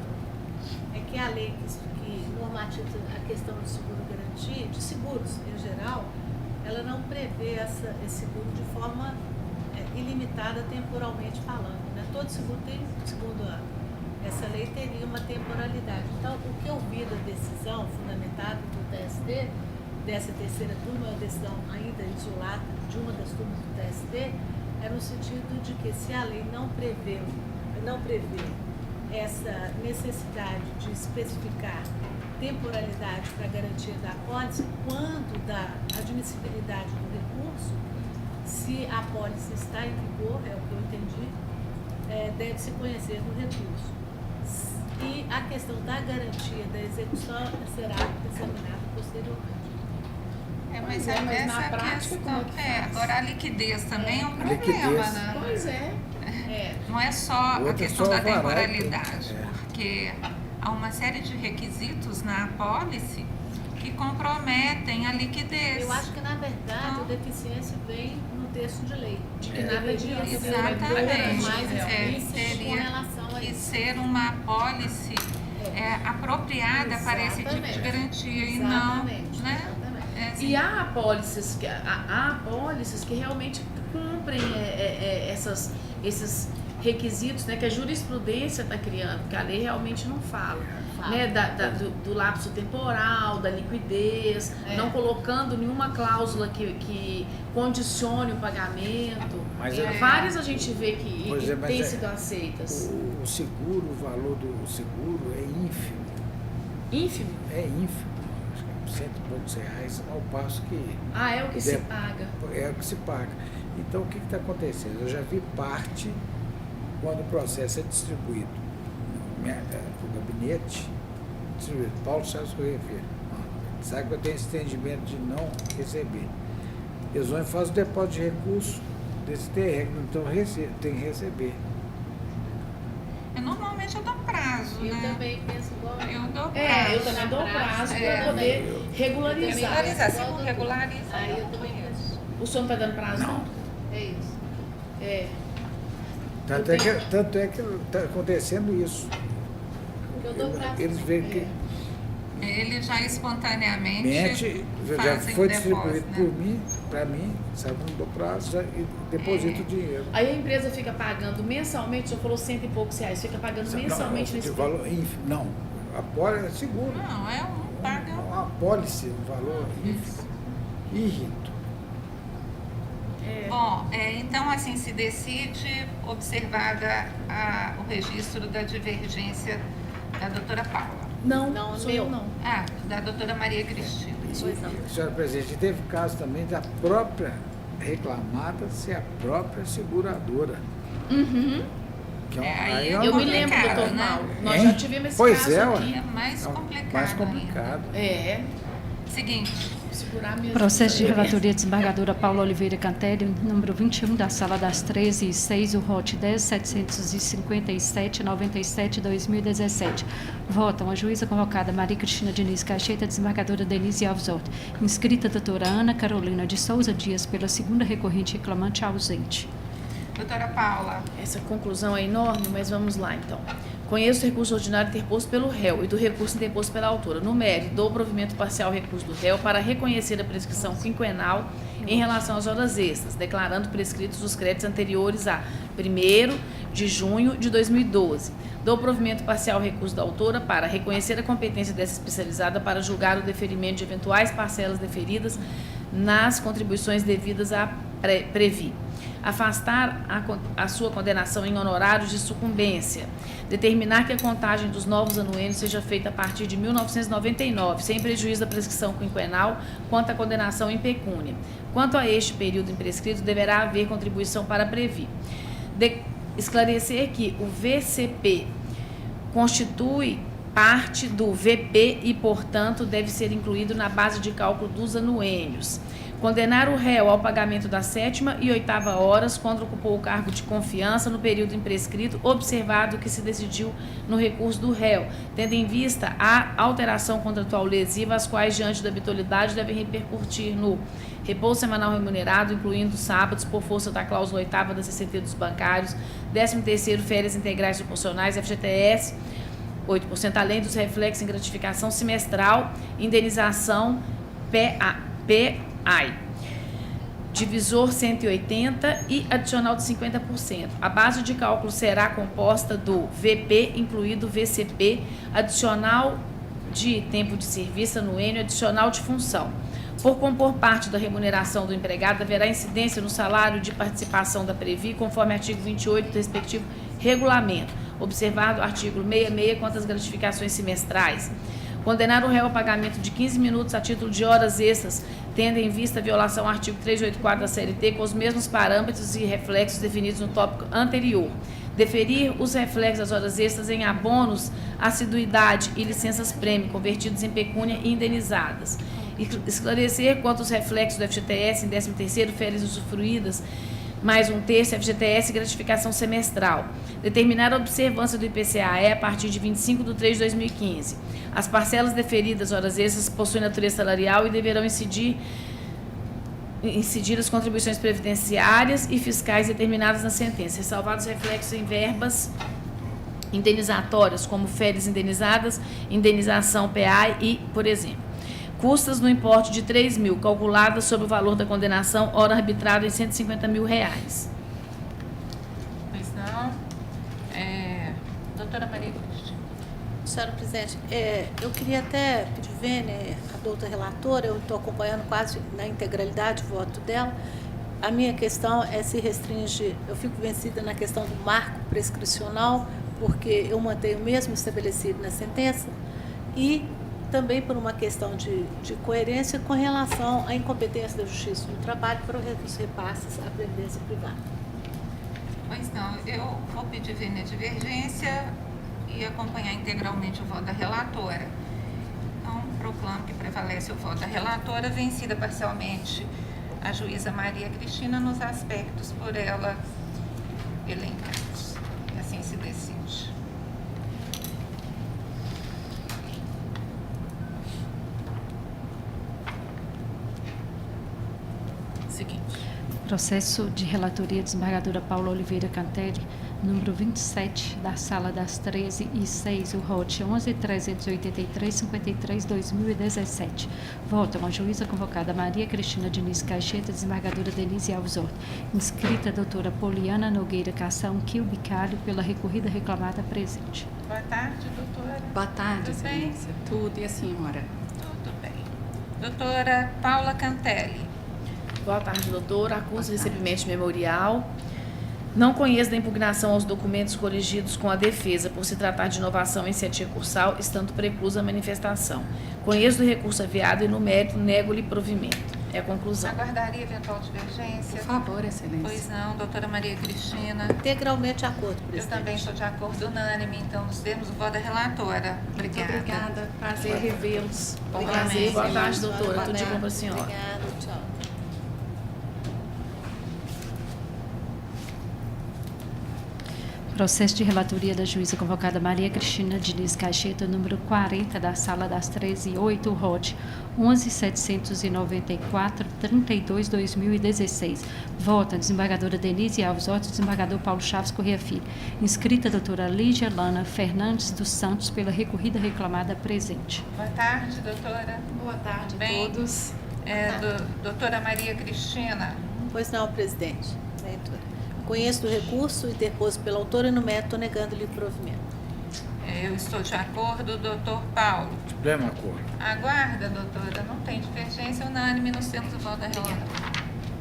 é que a lei que normatiza a questão do seguro garantia, de seguros em geral, ela não prevê esse seguro de forma ilimitada temporalmente falando, né? Todo seguro tem, segundo essa lei, teria uma temporalidade. Então, o que eu vi da decisão fundamentada do TST, dessa terceira turma, é uma decisão ainda isolada de uma das turmas do TST, é no sentido de que se a lei não prevê essa necessidade de especificar temporalidade para garantia da apólice, quando da admissibilidade do recurso, se a apólice está em vigor, é o que eu entendi, deve-se conhecer no recurso. E a questão da garantia da execução será determinada posteriormente. Mas mas na essa prática, como é que faz? agora a liquidez também é um problema, Liquidez. né? Pois é. Não é só a Outra questão só da alvará, temporalidade, porque há uma série de requisitos na apólice que comprometem a liquidez. Eu acho que, na verdade, a deficiência vem no texto de lei. De que nada adianta. Exatamente. Mais explícito com Teria relação a que isso. ser uma apólice apropriada para esse tipo de garantia e não, né? E há apólices que realmente cumprem esses requisitos, né, que a jurisprudência está criando, porque a lei realmente não fala, né, do lapso temporal, da liquidez, não colocando nenhuma cláusula que condicione o pagamento. Mas várias a gente vê que mas têm sido aceitas. O seguro, o valor do seguro é ínfimo. Ínfimo? É ínfimo. Acho que é R$100 e poucos reais, ao passo que... É o que se paga. É o que se paga. Então, o que está acontecendo? Eu já vi parte, quando o processo é distribuído no gabinete, distribuído, Paulo Sérgio Correia Filho, sabe que eu tenho esse entendimento de não receber. Eles vão e fazem o depósito de recurso desse terreno, então tem que receber. Normalmente eu dou prazo, Eu né? também penso igual. Eu dou prazo. Eu também dou prazo para poder regularizar. Se não regulariza, Aí eu também penso. O senhor não está dando prazo, não? É isso. Tanto é que está acontecendo isso. Eu dou prazo. Eles veem que ele já espontaneamente já foi distribuído depósito, por mim, para mim, sabe, não dou prazo e deposito o dinheiro. Aí a empresa fica pagando mensalmente, o senhor falou R$100 e poucos reais, fica pagando mensalmente nesse valor ínfimo. Não, a pólice é seguro. Não, é um paga. A pólice, o valor ínfimo. Irrito. Bom, então assim se decide, observada o registro da divergência da doutora Paula. Não, sou eu não. Da doutora Maria Cristina. Senhora presidente, teve caso também da própria reclamada ser a própria seguradora. Uhum. Que eu me lembro, doutor Paulo. Nós já tivemos esse caso aqui. É mais complicado. Mais complicado. Seguinte. Processo de relatoria desembargadora Paula Oliveira Cantelli, número 21, da Sala das 13h06, o ROT 10.757.97/2017. Votam a juíza convocada Maria Cristina Diniz Caixeta, desembargadora Denise Alves Horta. Inscrita a doutora Ana Carolina de Souza Dias, pela segunda recorrente reclamante ausente. Doutora Paula. Essa conclusão é enorme, mas vamos lá então. Conheço o recurso ordinário interposto pelo réu e do recurso interposto pela autora. No mérito, dou provimento parcial ao recurso do réu para reconhecer a prescrição quinquenal em relação às horas extras, declarando prescritos os créditos anteriores a 1º de junho de 2012. Dou provimento parcial ao recurso da autora para reconhecer a competência dessa especializada para julgar o deferimento de eventuais parcelas deferidas nas contribuições devidas a Previ. Afastar a sua condenação em honorários de sucumbência. Determinar que a contagem dos novos anuênios seja feita a partir de 1999, sem prejuízo da prescrição quinquenal quanto à condenação em pecúnia. Quanto a este período imprescrito, deverá haver contribuição para Previ. Esclarecer que o VCP constitui parte do VP e, portanto, deve ser incluído na base de cálculo dos anuênios. Condenar o réu ao pagamento da 7ª e 8ª horas quando ocupou o cargo de confiança no período imprescrito, observado que se decidiu no recurso do réu, tendo em vista a alteração contratual lesiva, as quais, diante da habitualidade, devem repercutir no repouso semanal remunerado, incluindo sábados, por força da cláusula 8ª da CCT dos bancários, 13º, férias integrais proporcionais, FGTS, 8%, além dos reflexos em gratificação semestral, indenização PAI, divisor 180 e adicional de 50%. A base de cálculo será composta do VP, incluído VCP, adicional de tempo de serviço anuênio, adicional de função. Por compor parte da remuneração do empregado, haverá incidência no salário de participação da Previ, conforme artigo 28 do respectivo regulamento, observado o artigo 66 quanto às gratificações semestrais. Condenar o réu ao pagamento de 15 minutos a título de horas extras, tendo em vista a violação ao artigo 384 da CLT, com os mesmos parâmetros e reflexos definidos no tópico anterior. Deferir os reflexos das horas extras em abonos, assiduidade e licenças-prêmio, convertidos em pecúnia e indenizadas. Esclarecer quanto aos reflexos do FGTS em 13º, férias usufruídas, mais 1/3 FGTS e gratificação semestral. Determinar a observância do IPCA-E a partir de 25/3/2015. As parcelas deferidas horas extras possuem natureza salarial e deverão incidir as contribuições previdenciárias e fiscais determinadas na sentença, ressalvados reflexos em verbas indenizatórias, como férias indenizadas, indenização PA e, por exemplo, custas no importe de 3 mil, calculadas sobre o valor da condenação, hora arbitrado em R$150 mil. Pois não. Doutora Maria Cristina. Senhora presidente, eu queria até pedir vênia à doutora relatora, eu estou acompanhando quase na integralidade o voto dela. A minha questão se restringe, eu fico vencida na questão do marco prescricional, porque eu mantenho o mesmo estabelecido na sentença, e também por uma questão de coerência com relação à incompetência da Justiça do Trabalho para os repasses à Previdência Privada. Pois não, eu vou pedir vênia divergência e acompanhar integralmente o voto da relatora. Então, proclamo que prevalece o voto da relatora, vencida parcialmente a juíza Maria Cristina nos aspectos por ela elencados. E assim se decide. Processo de relatoria desembargadora Paula Oliveira Cantelli, número 27, da Sala das 13h06, o ROT 11.383.53/2017. Votam a juíza convocada Maria Cristina Diniz Caixeta, desembargadora Denise Alves Horta, inscrita a doutora Poliana Nogueira Cação Quilbicalho, pela recorrida reclamada presente. Boa tarde, doutora. Boa tarde, Tudo bem? excelência. Tudo, e a senhora? Tudo bem. Doutora Paula Cantelli. Boa tarde, doutora. Acuso recebimento de memorial. Não conheço da impugnação aos documentos coligidos com a defesa, por se tratar de inovação em ciência cursal, estando preclusa a manifestação. Conheço do recurso aviado e, no mérito, nego-lhe provimento. É a conclusão. Aguardaria eventual divergência? Por favor, excelência. Pois não, doutora Maria Cristina. Integralmente de acordo, presidente. Eu também estou de acordo, unânime, então nos demos o voto da relatora. Muito obrigada. Prazer revê-los. Prazer. Boa tarde, doutora. Tudo de bom para a senhora. Obrigada, tchau. Processo de relatoria da juíza convocada Maria Cristina Diniz Caixeta, número 40, da Sala das 13h08, ROT 11.794.32/2016. Vota a desembargadora Denise Alves Horta, desembargador Paulo Chaves Corrêa Filho. Inscrita a doutora Lígia Lana Fernandes dos Santos, pela recorrida reclamada presente. Boa tarde, doutora. Boa tarde a todos. Doutora Maria Cristina. Pois não, presidente. Leitura. Conheço do recurso interposto pela autora e no mérito negando-lhe provimento. Eu estou de acordo, doutor Paulo. De pleno acordo. Aguarda, doutora. Não tem divergência, unânime nos termos do voto da relatora.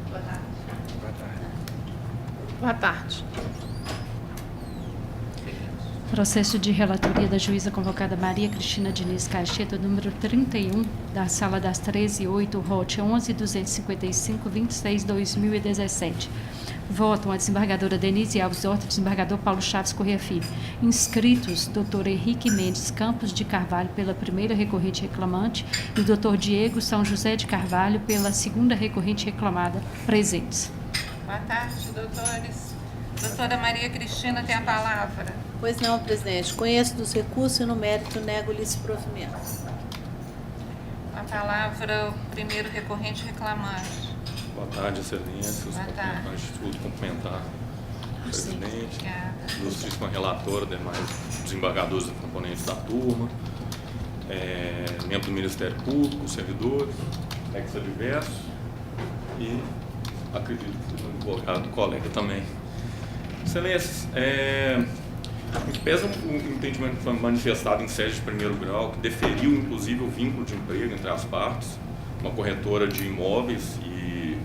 Boa tarde. Boa tarde. Boa tarde. Processo de relatoria da juíza convocada Maria Cristina Diniz Caixeta, número 31, da Sala das 13h08, ROT 11.255.26/2017. Votam a desembargadora Denise Alves Horta, desembargador Paulo Chaves Corrêa Filho. Inscritos, doutor Henrique Mendes Campos de Carvalho, pela primeira recorrente reclamante, e o doutor Diego São José de Carvalho, pela segunda recorrente reclamada, presentes. Boa tarde, doutores. Doutora Maria Cristina tem a palavra. Pois não, presidente. Conheço dos recursos e no mérito nego-lhe esse provimento. A palavra, o primeiro recorrente reclamante. Boa tarde, excelências. Boa tarde. Antes de tudo, cumprimentar o presidente, ilustríssima relatora, demais desembargadores e componentes da turma, membro do Ministério Público, servidores, ex-adversos e acredito que o advogado colega também. Excelências, em que pesa o entendimento que foi manifestado em sede de primeiro grau, que deferiu inclusive o vínculo de emprego entre as partes, uma corretora de imóveis e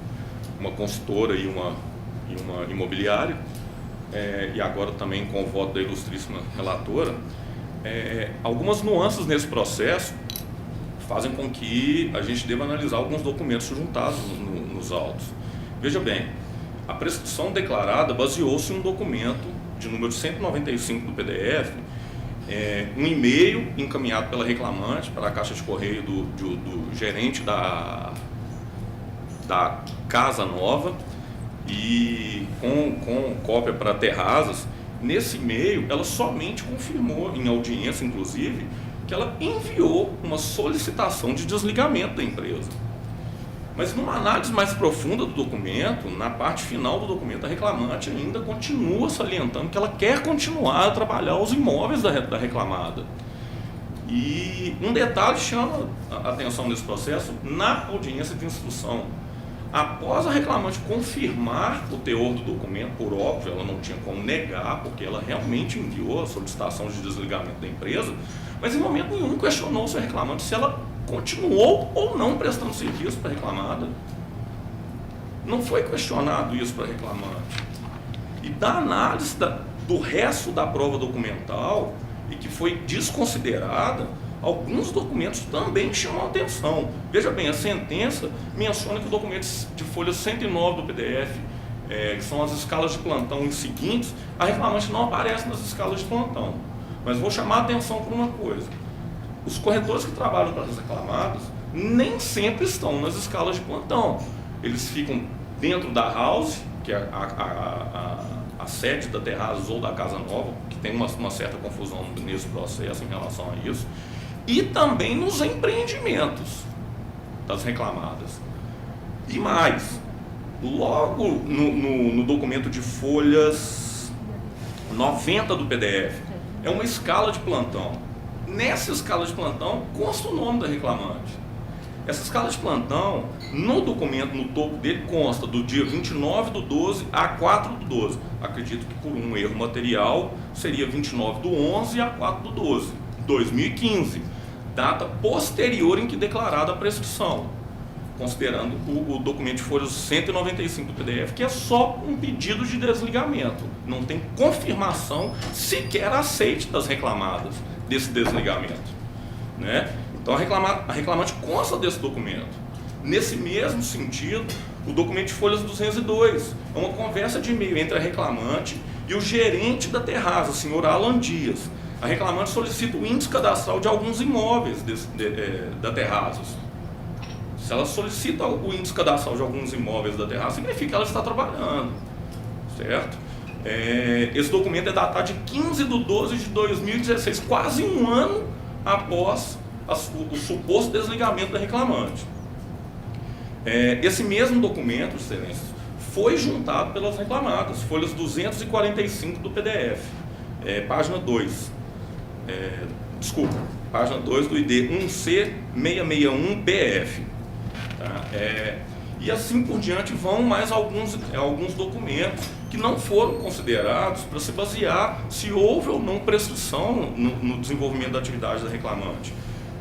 uma consultora e uma imobiliária, e agora também com o voto da ilustríssima relatora, algumas nuances nesse processo fazem com que a gente deva analisar alguns documentos juntados nos autos. Veja bem, a prescrição declarada baseou-se em um documento de número 195 do PDF, um e-mail encaminhado pela reclamante para a caixa de correio do gerente da Casa Nova e com cópia para Terrazas. Nesse e-mail, ela somente confirmou, em audiência inclusive, que ela enviou uma solicitação de desligamento da empresa. Mas numa análise mais profunda do documento, na parte final do documento, a reclamante ainda continua salientando que ela quer continuar a trabalhar os imóveis da reclamada. E um detalhe chama a atenção nesse processo: na audiência de instrução, após a reclamante confirmar o teor do documento, por óbvio, ela não tinha como negar, porque ela realmente enviou a solicitação de desligamento da empresa, mas em momento nenhum questionou-se a reclamante se ela continuou ou não prestando serviço para a reclamada. Não foi questionado isso para a reclamante. E da análise do resto da prova documental, e que foi desconsiderada, alguns documentos também chamam a atenção. Veja bem, a sentença menciona que o documento de folha 109 do PDF, que são as escalas de plantão seguintes, a reclamante não aparece nas escalas de plantão. Mas vou chamar a atenção por uma coisa: os corretores que trabalham para as reclamadas nem sempre estão nas escalas de plantão. Eles ficam dentro da house, que é a sede da Terrazas ou da Casa Nova, que tem uma certa confusão nesse processo em relação a isso, e também nos empreendimentos das reclamadas. E mais, logo no documento de folhas 90 do PDF, é uma escala de plantão. Nessa escala de plantão consta o nome da reclamante. Essa escala de plantão, no documento, no topo dele, consta do dia 29/12 a 4/12. Acredito que por um erro material seria 29/11 a 4/12, 2015. Data posterior em que declarada a prescrição, considerando o documento de folhas 195 do PDF, que é só um pedido de desligamento. Não tem confirmação sequer aceite das reclamadas desse desligamento, né? Então a reclamante consta desse documento. Nesse mesmo sentido, o documento de folhas 202 é uma conversa de e-mail entre a reclamante e o gerente da Terraza, o senhor Alan Dias. A reclamante solicita o índice cadastral de alguns imóveis da Terrazas. Se ela solicita o índice cadastral de alguns imóveis da Terraza, significa que ela está trabalhando, certo? Esse documento é datado de 15/12/2016, quase um ano após o suposto desligamento da reclamante. Esse mesmo documento, excelências, foi juntado pelas reclamadas, folhas 245 do PDF, página 2. Página 2 do ID 1C661BF. Tá? E assim por diante vão mais alguns documentos que não foram considerados para se basear se houve ou não prescrição no desenvolvimento da atividade da reclamante.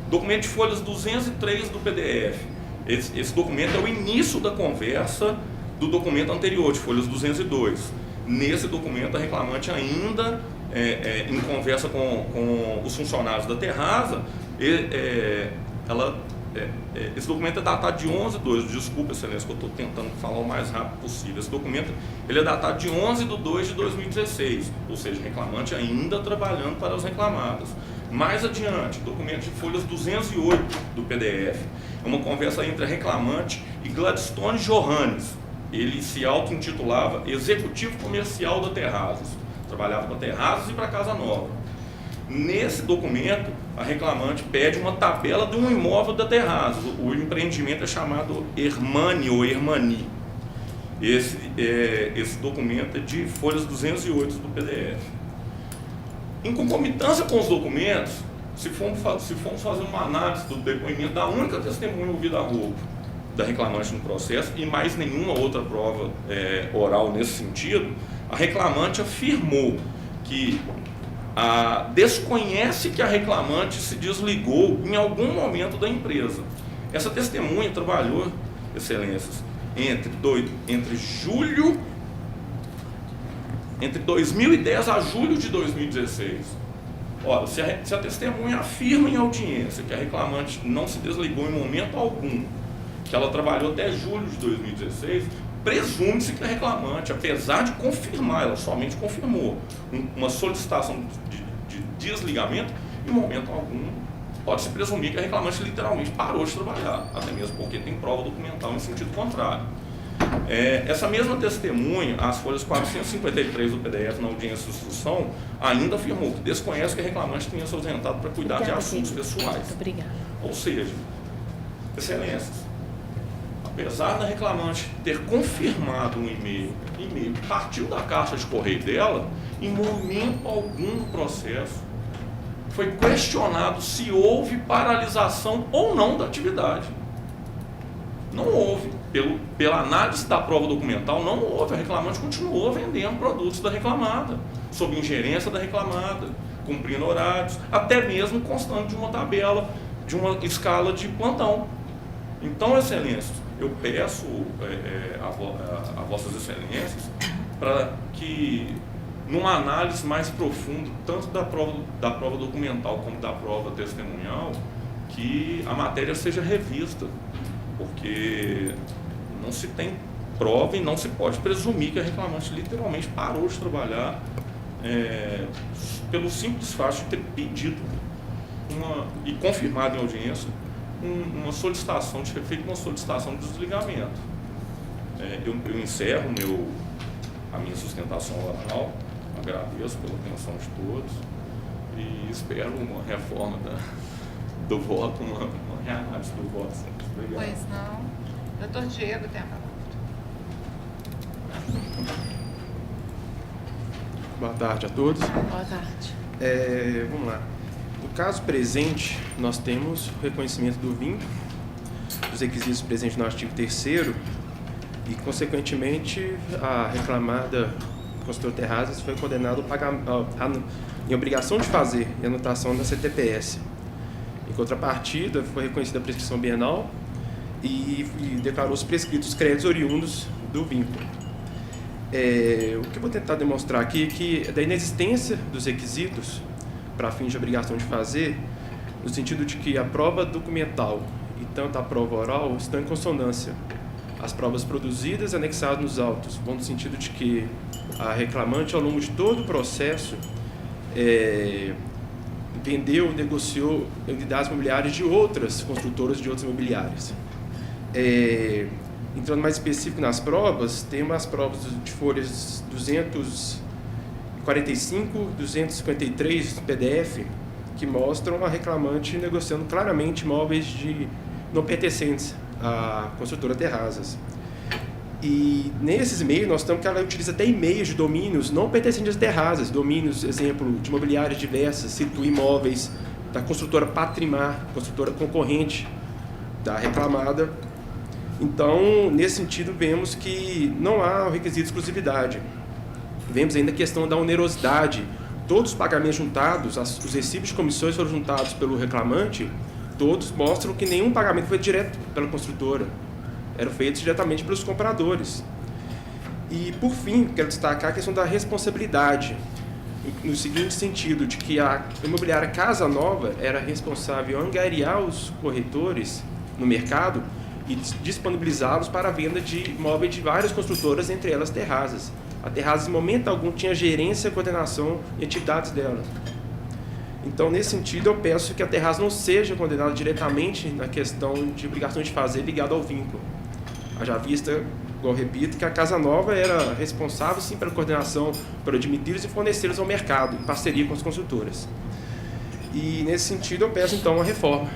Documento de folhas 203 do PDF. Esse documento é o início da conversa do documento anterior, de folhas 202. Nesse documento, a reclamante ainda, em conversa com os funcionários da Terraza, esse documento é datado de 11/2, desculpa, excelência, que eu estou tentando falar o mais rápido possível. Esse documento ele é datado de 11/2/2016, ou seja, reclamante ainda trabalhando para as reclamadas. Mais adiante, documento de folhas 208 do PDF, é uma conversa entre a reclamante e Gladstone Johannes. Ele se auto-intitulava Executivo Comercial da Terrazas, trabalhava para Terrazas e para Casa Nova. Nesse documento, a reclamante pede uma tabela de um imóvel da Terrazas. O empreendimento é chamado Hermani ou Hermani. Esse documento é de folhas 208 do PDF. Em concomitância com os documentos, se formos fazer uma análise do depoimento da única testemunha ouvida a roubo da reclamante no processo e mais nenhuma outra prova oral nesse sentido, a reclamante afirmou que desconhece que a reclamante se desligou em algum momento da empresa. Essa testemunha trabalhou, excelências, entre 2010 a julho de 2016. Ora, se a testemunha afirma em audiência que a reclamante não se desligou em momento algum, que ela trabalhou até julho de 2016, presume-se que a reclamante, apesar de confirmar, ela somente confirmou uma solicitação de desligamento, em momento algum pode-se presumir que a reclamante literalmente parou de trabalhar, até mesmo porque tem prova documental em sentido contrário. Essa mesma testemunha, as folhas 453 do PDF na audiência de instrução, ainda afirmou que desconhece que a reclamante tenha se ausentado para cuidar de assuntos pessoais. Muito obrigada. Ou seja, excelências, apesar da reclamante ter confirmado um e-mail que partiu da caixa de correio dela, em momento algum do processo foi questionado se houve paralisação ou não da atividade. Não houve. Pela análise da prova documental, não houve. A reclamante continuou vendendo produtos da reclamada, sob ingerência da reclamada, cumprindo horários, até mesmo constando de uma tabela, de uma escala de plantão. Então, excelências, eu peço a vossas excelências para que, numa análise mais profunda, tanto da prova documental como da prova testemunhal, que a matéria seja revista, porque não se tem prova e não se pode presumir que a reclamante literalmente parou de trabalhar pelo simples fato de ter pedido e confirmado em audiência uma solicitação, de ter feito uma solicitação de desligamento. Eu encerro a minha sustentação oral, agradeço pela atenção de todos e espero uma reforma do voto, uma reanálise do voto. Obrigado. Pois não. Doutor Diego tem a palavra. Boa tarde a todos. Boa tarde. Vamos lá. No caso presente, nós temos o reconhecimento do vínculo, dos requisitos presentes no artigo 3º e, consequentemente, a reclamada construtora Terrazas foi condenada em obrigação de fazer a anotação da CTPS. Em contrapartida, foi reconhecida a prescrição bienal e declarou-se prescritos os créditos oriundos do vínculo. O que eu vou tentar demonstrar aqui é que da inexistência dos requisitos para fins de obrigação de fazer, no sentido de que a prova documental e tanto a prova oral estão em consonância. As provas produzidas e anexadas nos autos vão no sentido de que a reclamante, ao longo de todo o processo, vendeu, negociou unidades imobiliárias de outras construtoras de outras imobiliárias. Entrando mais específico nas provas, temos as provas de folhas 245, 253 PDF, que mostram a reclamante negociando claramente imóveis não pertencentes à construtora Terrazas. E nesses e-mails nós temos que ela utiliza até e-mails de domínios não pertencentes às Terrazas, domínios, exemplo, de imobiliárias diversas, situa imóveis da construtora Patrimar, construtora concorrente da reclamada. Então, nesse sentido, vemos que não há o requisito de exclusividade. Vemos ainda a questão da onerosidade. Todos os pagamentos juntados, os recibos de comissões foram juntados pelo reclamante, todos mostram que nenhum pagamento foi direto pela construtora. Eram feitos diretamente pelos compradores. E, por fim, quero destacar a questão da responsabilidade, no seguinte sentido, de que a imobiliária Casa Nova era responsável em angariar os corretores no mercado e disponibilizá-los para a venda de imóveis de várias construtoras, entre elas Terrazas. A Terrazas, em momento algum, tinha gerência, coordenação e atividades dela. Então, nesse sentido, eu peço que a Terrazas não seja condenada diretamente na questão de obrigação de fazer ligada ao vínculo. Haja vista, igual repito, que a Casa Nova era responsável, sim, pela coordenação, por admiti-los e fornecê-los ao mercado, em parceria com as construtoras. E, nesse sentido, eu peço, então, uma reforma.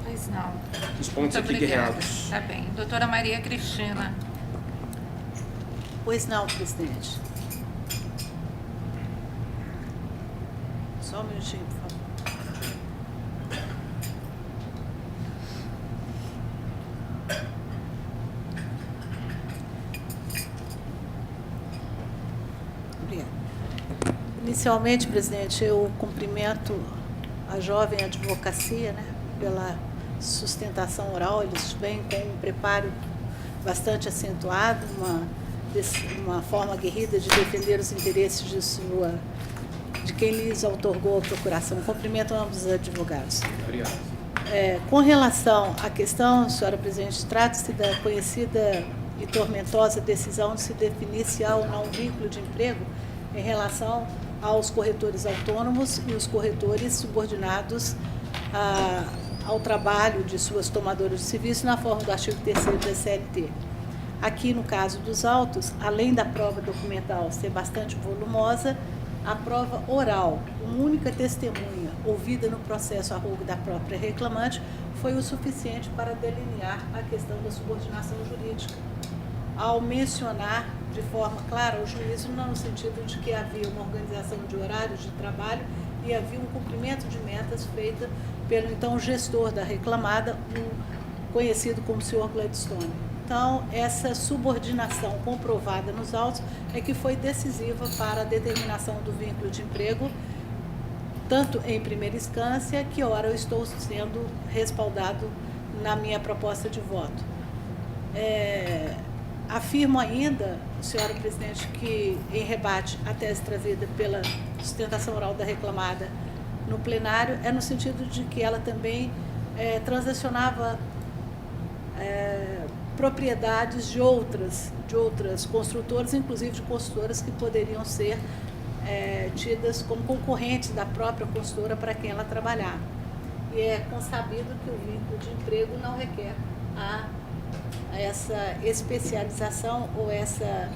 Pois não. Os pontos aqui guerreados. Tá bem. Doutora Maria Cristina. Pois não, presidente. Só um minutinho, por favor. Obrigada. Inicialmente, presidente, eu cumprimento a jovem advocacia, né, pela sustentação oral, eles vêm com um preparo bastante acentuado, uma forma aguerrida de defender os interesses de quem lhes outorgou a procuração. Cumprimento ambos os advogados. Obrigado. Com relação à questão, senhora presidente, trata-se da conhecida e tormentosa decisão de se definir se há ou não um vínculo de emprego em relação aos corretores autônomos e os corretores subordinados ao trabalho de suas tomadoras de serviço na forma do artigo 3º da CLT. Aqui, no caso dos autos, além da prova documental ser bastante volumosa, a prova oral, uma única testemunha ouvida no processo a rogo da própria reclamante, foi o suficiente para delinear a questão da subordinação jurídica, ao mencionar de forma clara o juízo no sentido de que havia uma organização de horários de trabalho e havia um cumprimento de metas feita pelo então gestor da reclamada, conhecido como senhor Gladstone. Então, essa subordinação comprovada nos autos é que foi decisiva para a determinação do vínculo de emprego, tanto em primeira instância, que ora eu estou sendo respaldado na minha proposta de voto. Afirmo ainda, senhora presidente, que em rebate à tese trazida pela sustentação oral da reclamada no plenário, é no sentido de que ela também transacionava propriedades de outras construtoras, inclusive de construtoras que poderiam ser tidas como concorrentes da própria construtora para quem ela trabalhava. E é consabido que o vínculo de emprego não requer essa especialização ou essa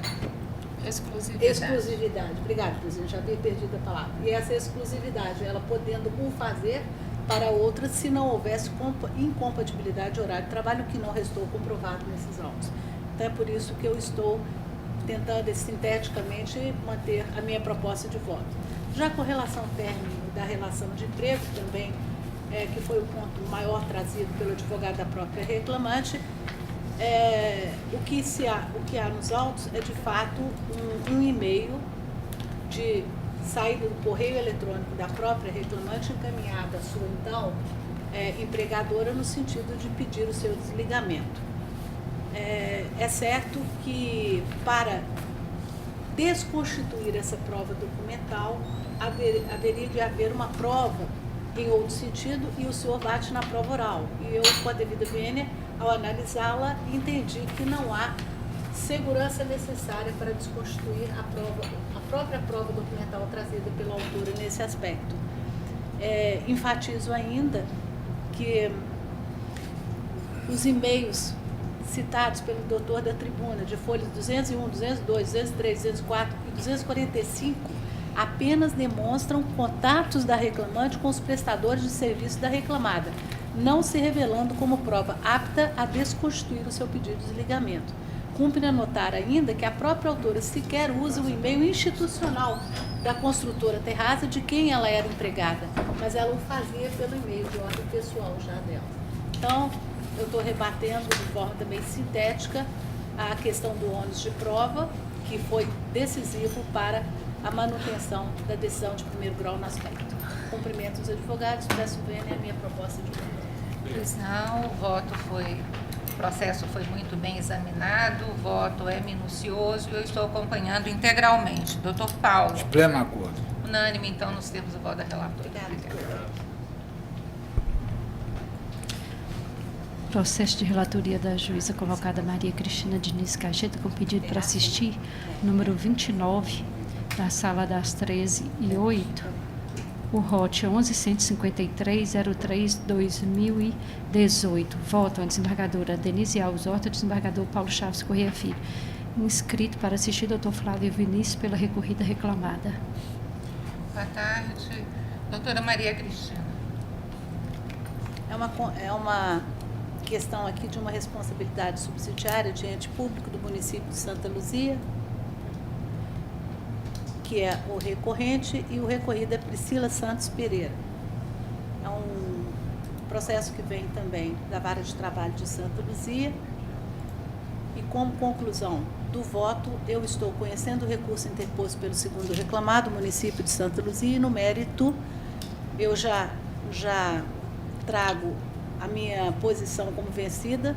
exclusividade. Obrigada, presidente, já havia perdido a palavra. E essa exclusividade, ela podendo um fazer para outra se não houvesse incompatibilidade de horário de trabalho, que não restou comprovado nesses autos. Então é por isso que eu estou tentando sinteticamente manter a minha proposta de voto. Já com relação ao término da relação de emprego, também, que foi o ponto maior trazido pelo advogado da própria reclamante, o que há nos autos é, de fato, um e-mail de saída do correio eletrônico da própria reclamante encaminhada à sua, então, empregadora, no sentido de pedir o seu desligamento. É certo que, para desconstituir essa prova documental, haveria de haver uma prova em outro sentido e o senhor bate na prova oral. E eu, com a devida vênia, ao analisá-la, entendi que não há segurança necessária para desconstituir a própria prova documental trazida pela autora nesse aspecto. Enfatizo ainda que os e-mails citados pelo doutor da tribuna, de folhas 201, 202, 203, 204 e 245, apenas demonstram contatos da reclamante com os prestadores de serviço da reclamada, não se revelando como prova apta a desconstituir o seu pedido de desligamento. Cumpre anotar ainda que a própria autora sequer usa o e-mail institucional da construtora Terraza, de quem ela era empregada, mas ela o fazia pelo e-mail de ordem pessoal já dela. Então, eu estou rebatendo de forma também sintética a questão do ônus de prova, que foi decisivo para a manutenção da decisão de primeiro grau no aspecto. Cumprimento os advogados, peço vênia a minha proposta de voto. O processo foi muito bem examinado, o voto é minucioso e eu estou acompanhando integralmente. Doutor Paulo. De pleno acordo. Unânime, então, nos termos do voto da relatora. Obrigada. Processo de relatoria da juíza convocada Maria Cristina Diniz Cacheta, com pedido para assistir, número 29, da sala das 13h08, o ROT 11.153.03.2018. Votam a desembargadora Denise Alves Horta, desembargador Paulo Chaves Corrêa Filho. Inscrito para assistir, doutor Flávio Vinícius, pela recorrida reclamada. Boa tarde. Doutora Maria Cristina. É uma questão aqui de uma responsabilidade subsidiária de ente público do município de Santa Luzia, que é o recorrente, e o recorrido é Priscila Santos Pereira. É um processo que vem também da Vara de Trabalho de Santa Luzia. E como conclusão do voto, eu estou conhecendo o recurso interposto pelo segundo reclamado, município de Santa Luzia, e no mérito eu já trago a minha posição como vencida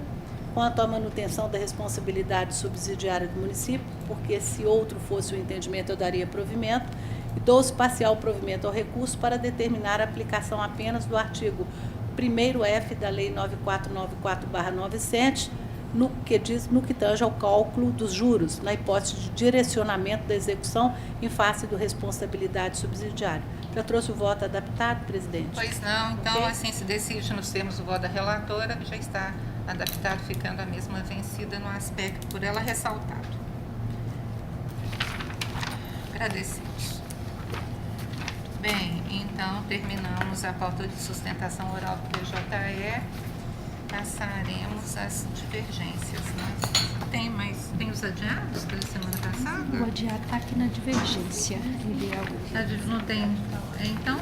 quanto à manutenção da responsabilidade subsidiária do município, porque se outro fosse o entendimento eu daria provimento, e dou-se parcial provimento ao recurso para determinar a aplicação apenas do artigo 1º F da Lei 9494/97, no que tange ao cálculo dos juros, na hipótese de direcionamento da execução em face do responsabilidade subsidiária. Já trouxe o voto adaptado, presidente? Pois não, então Okay. assim se decide nos termos do voto da relatora, que já está adaptado, ficando a mesma vencida no aspecto por ela ressaltado. Agradecemos. Bem, então terminamos a pauta de sustentação oral do PJE. Passaremos às divergências, né? Tem os adiados da semana passada? O adiado está aqui na divergência. Ele é o... Não tem. Então,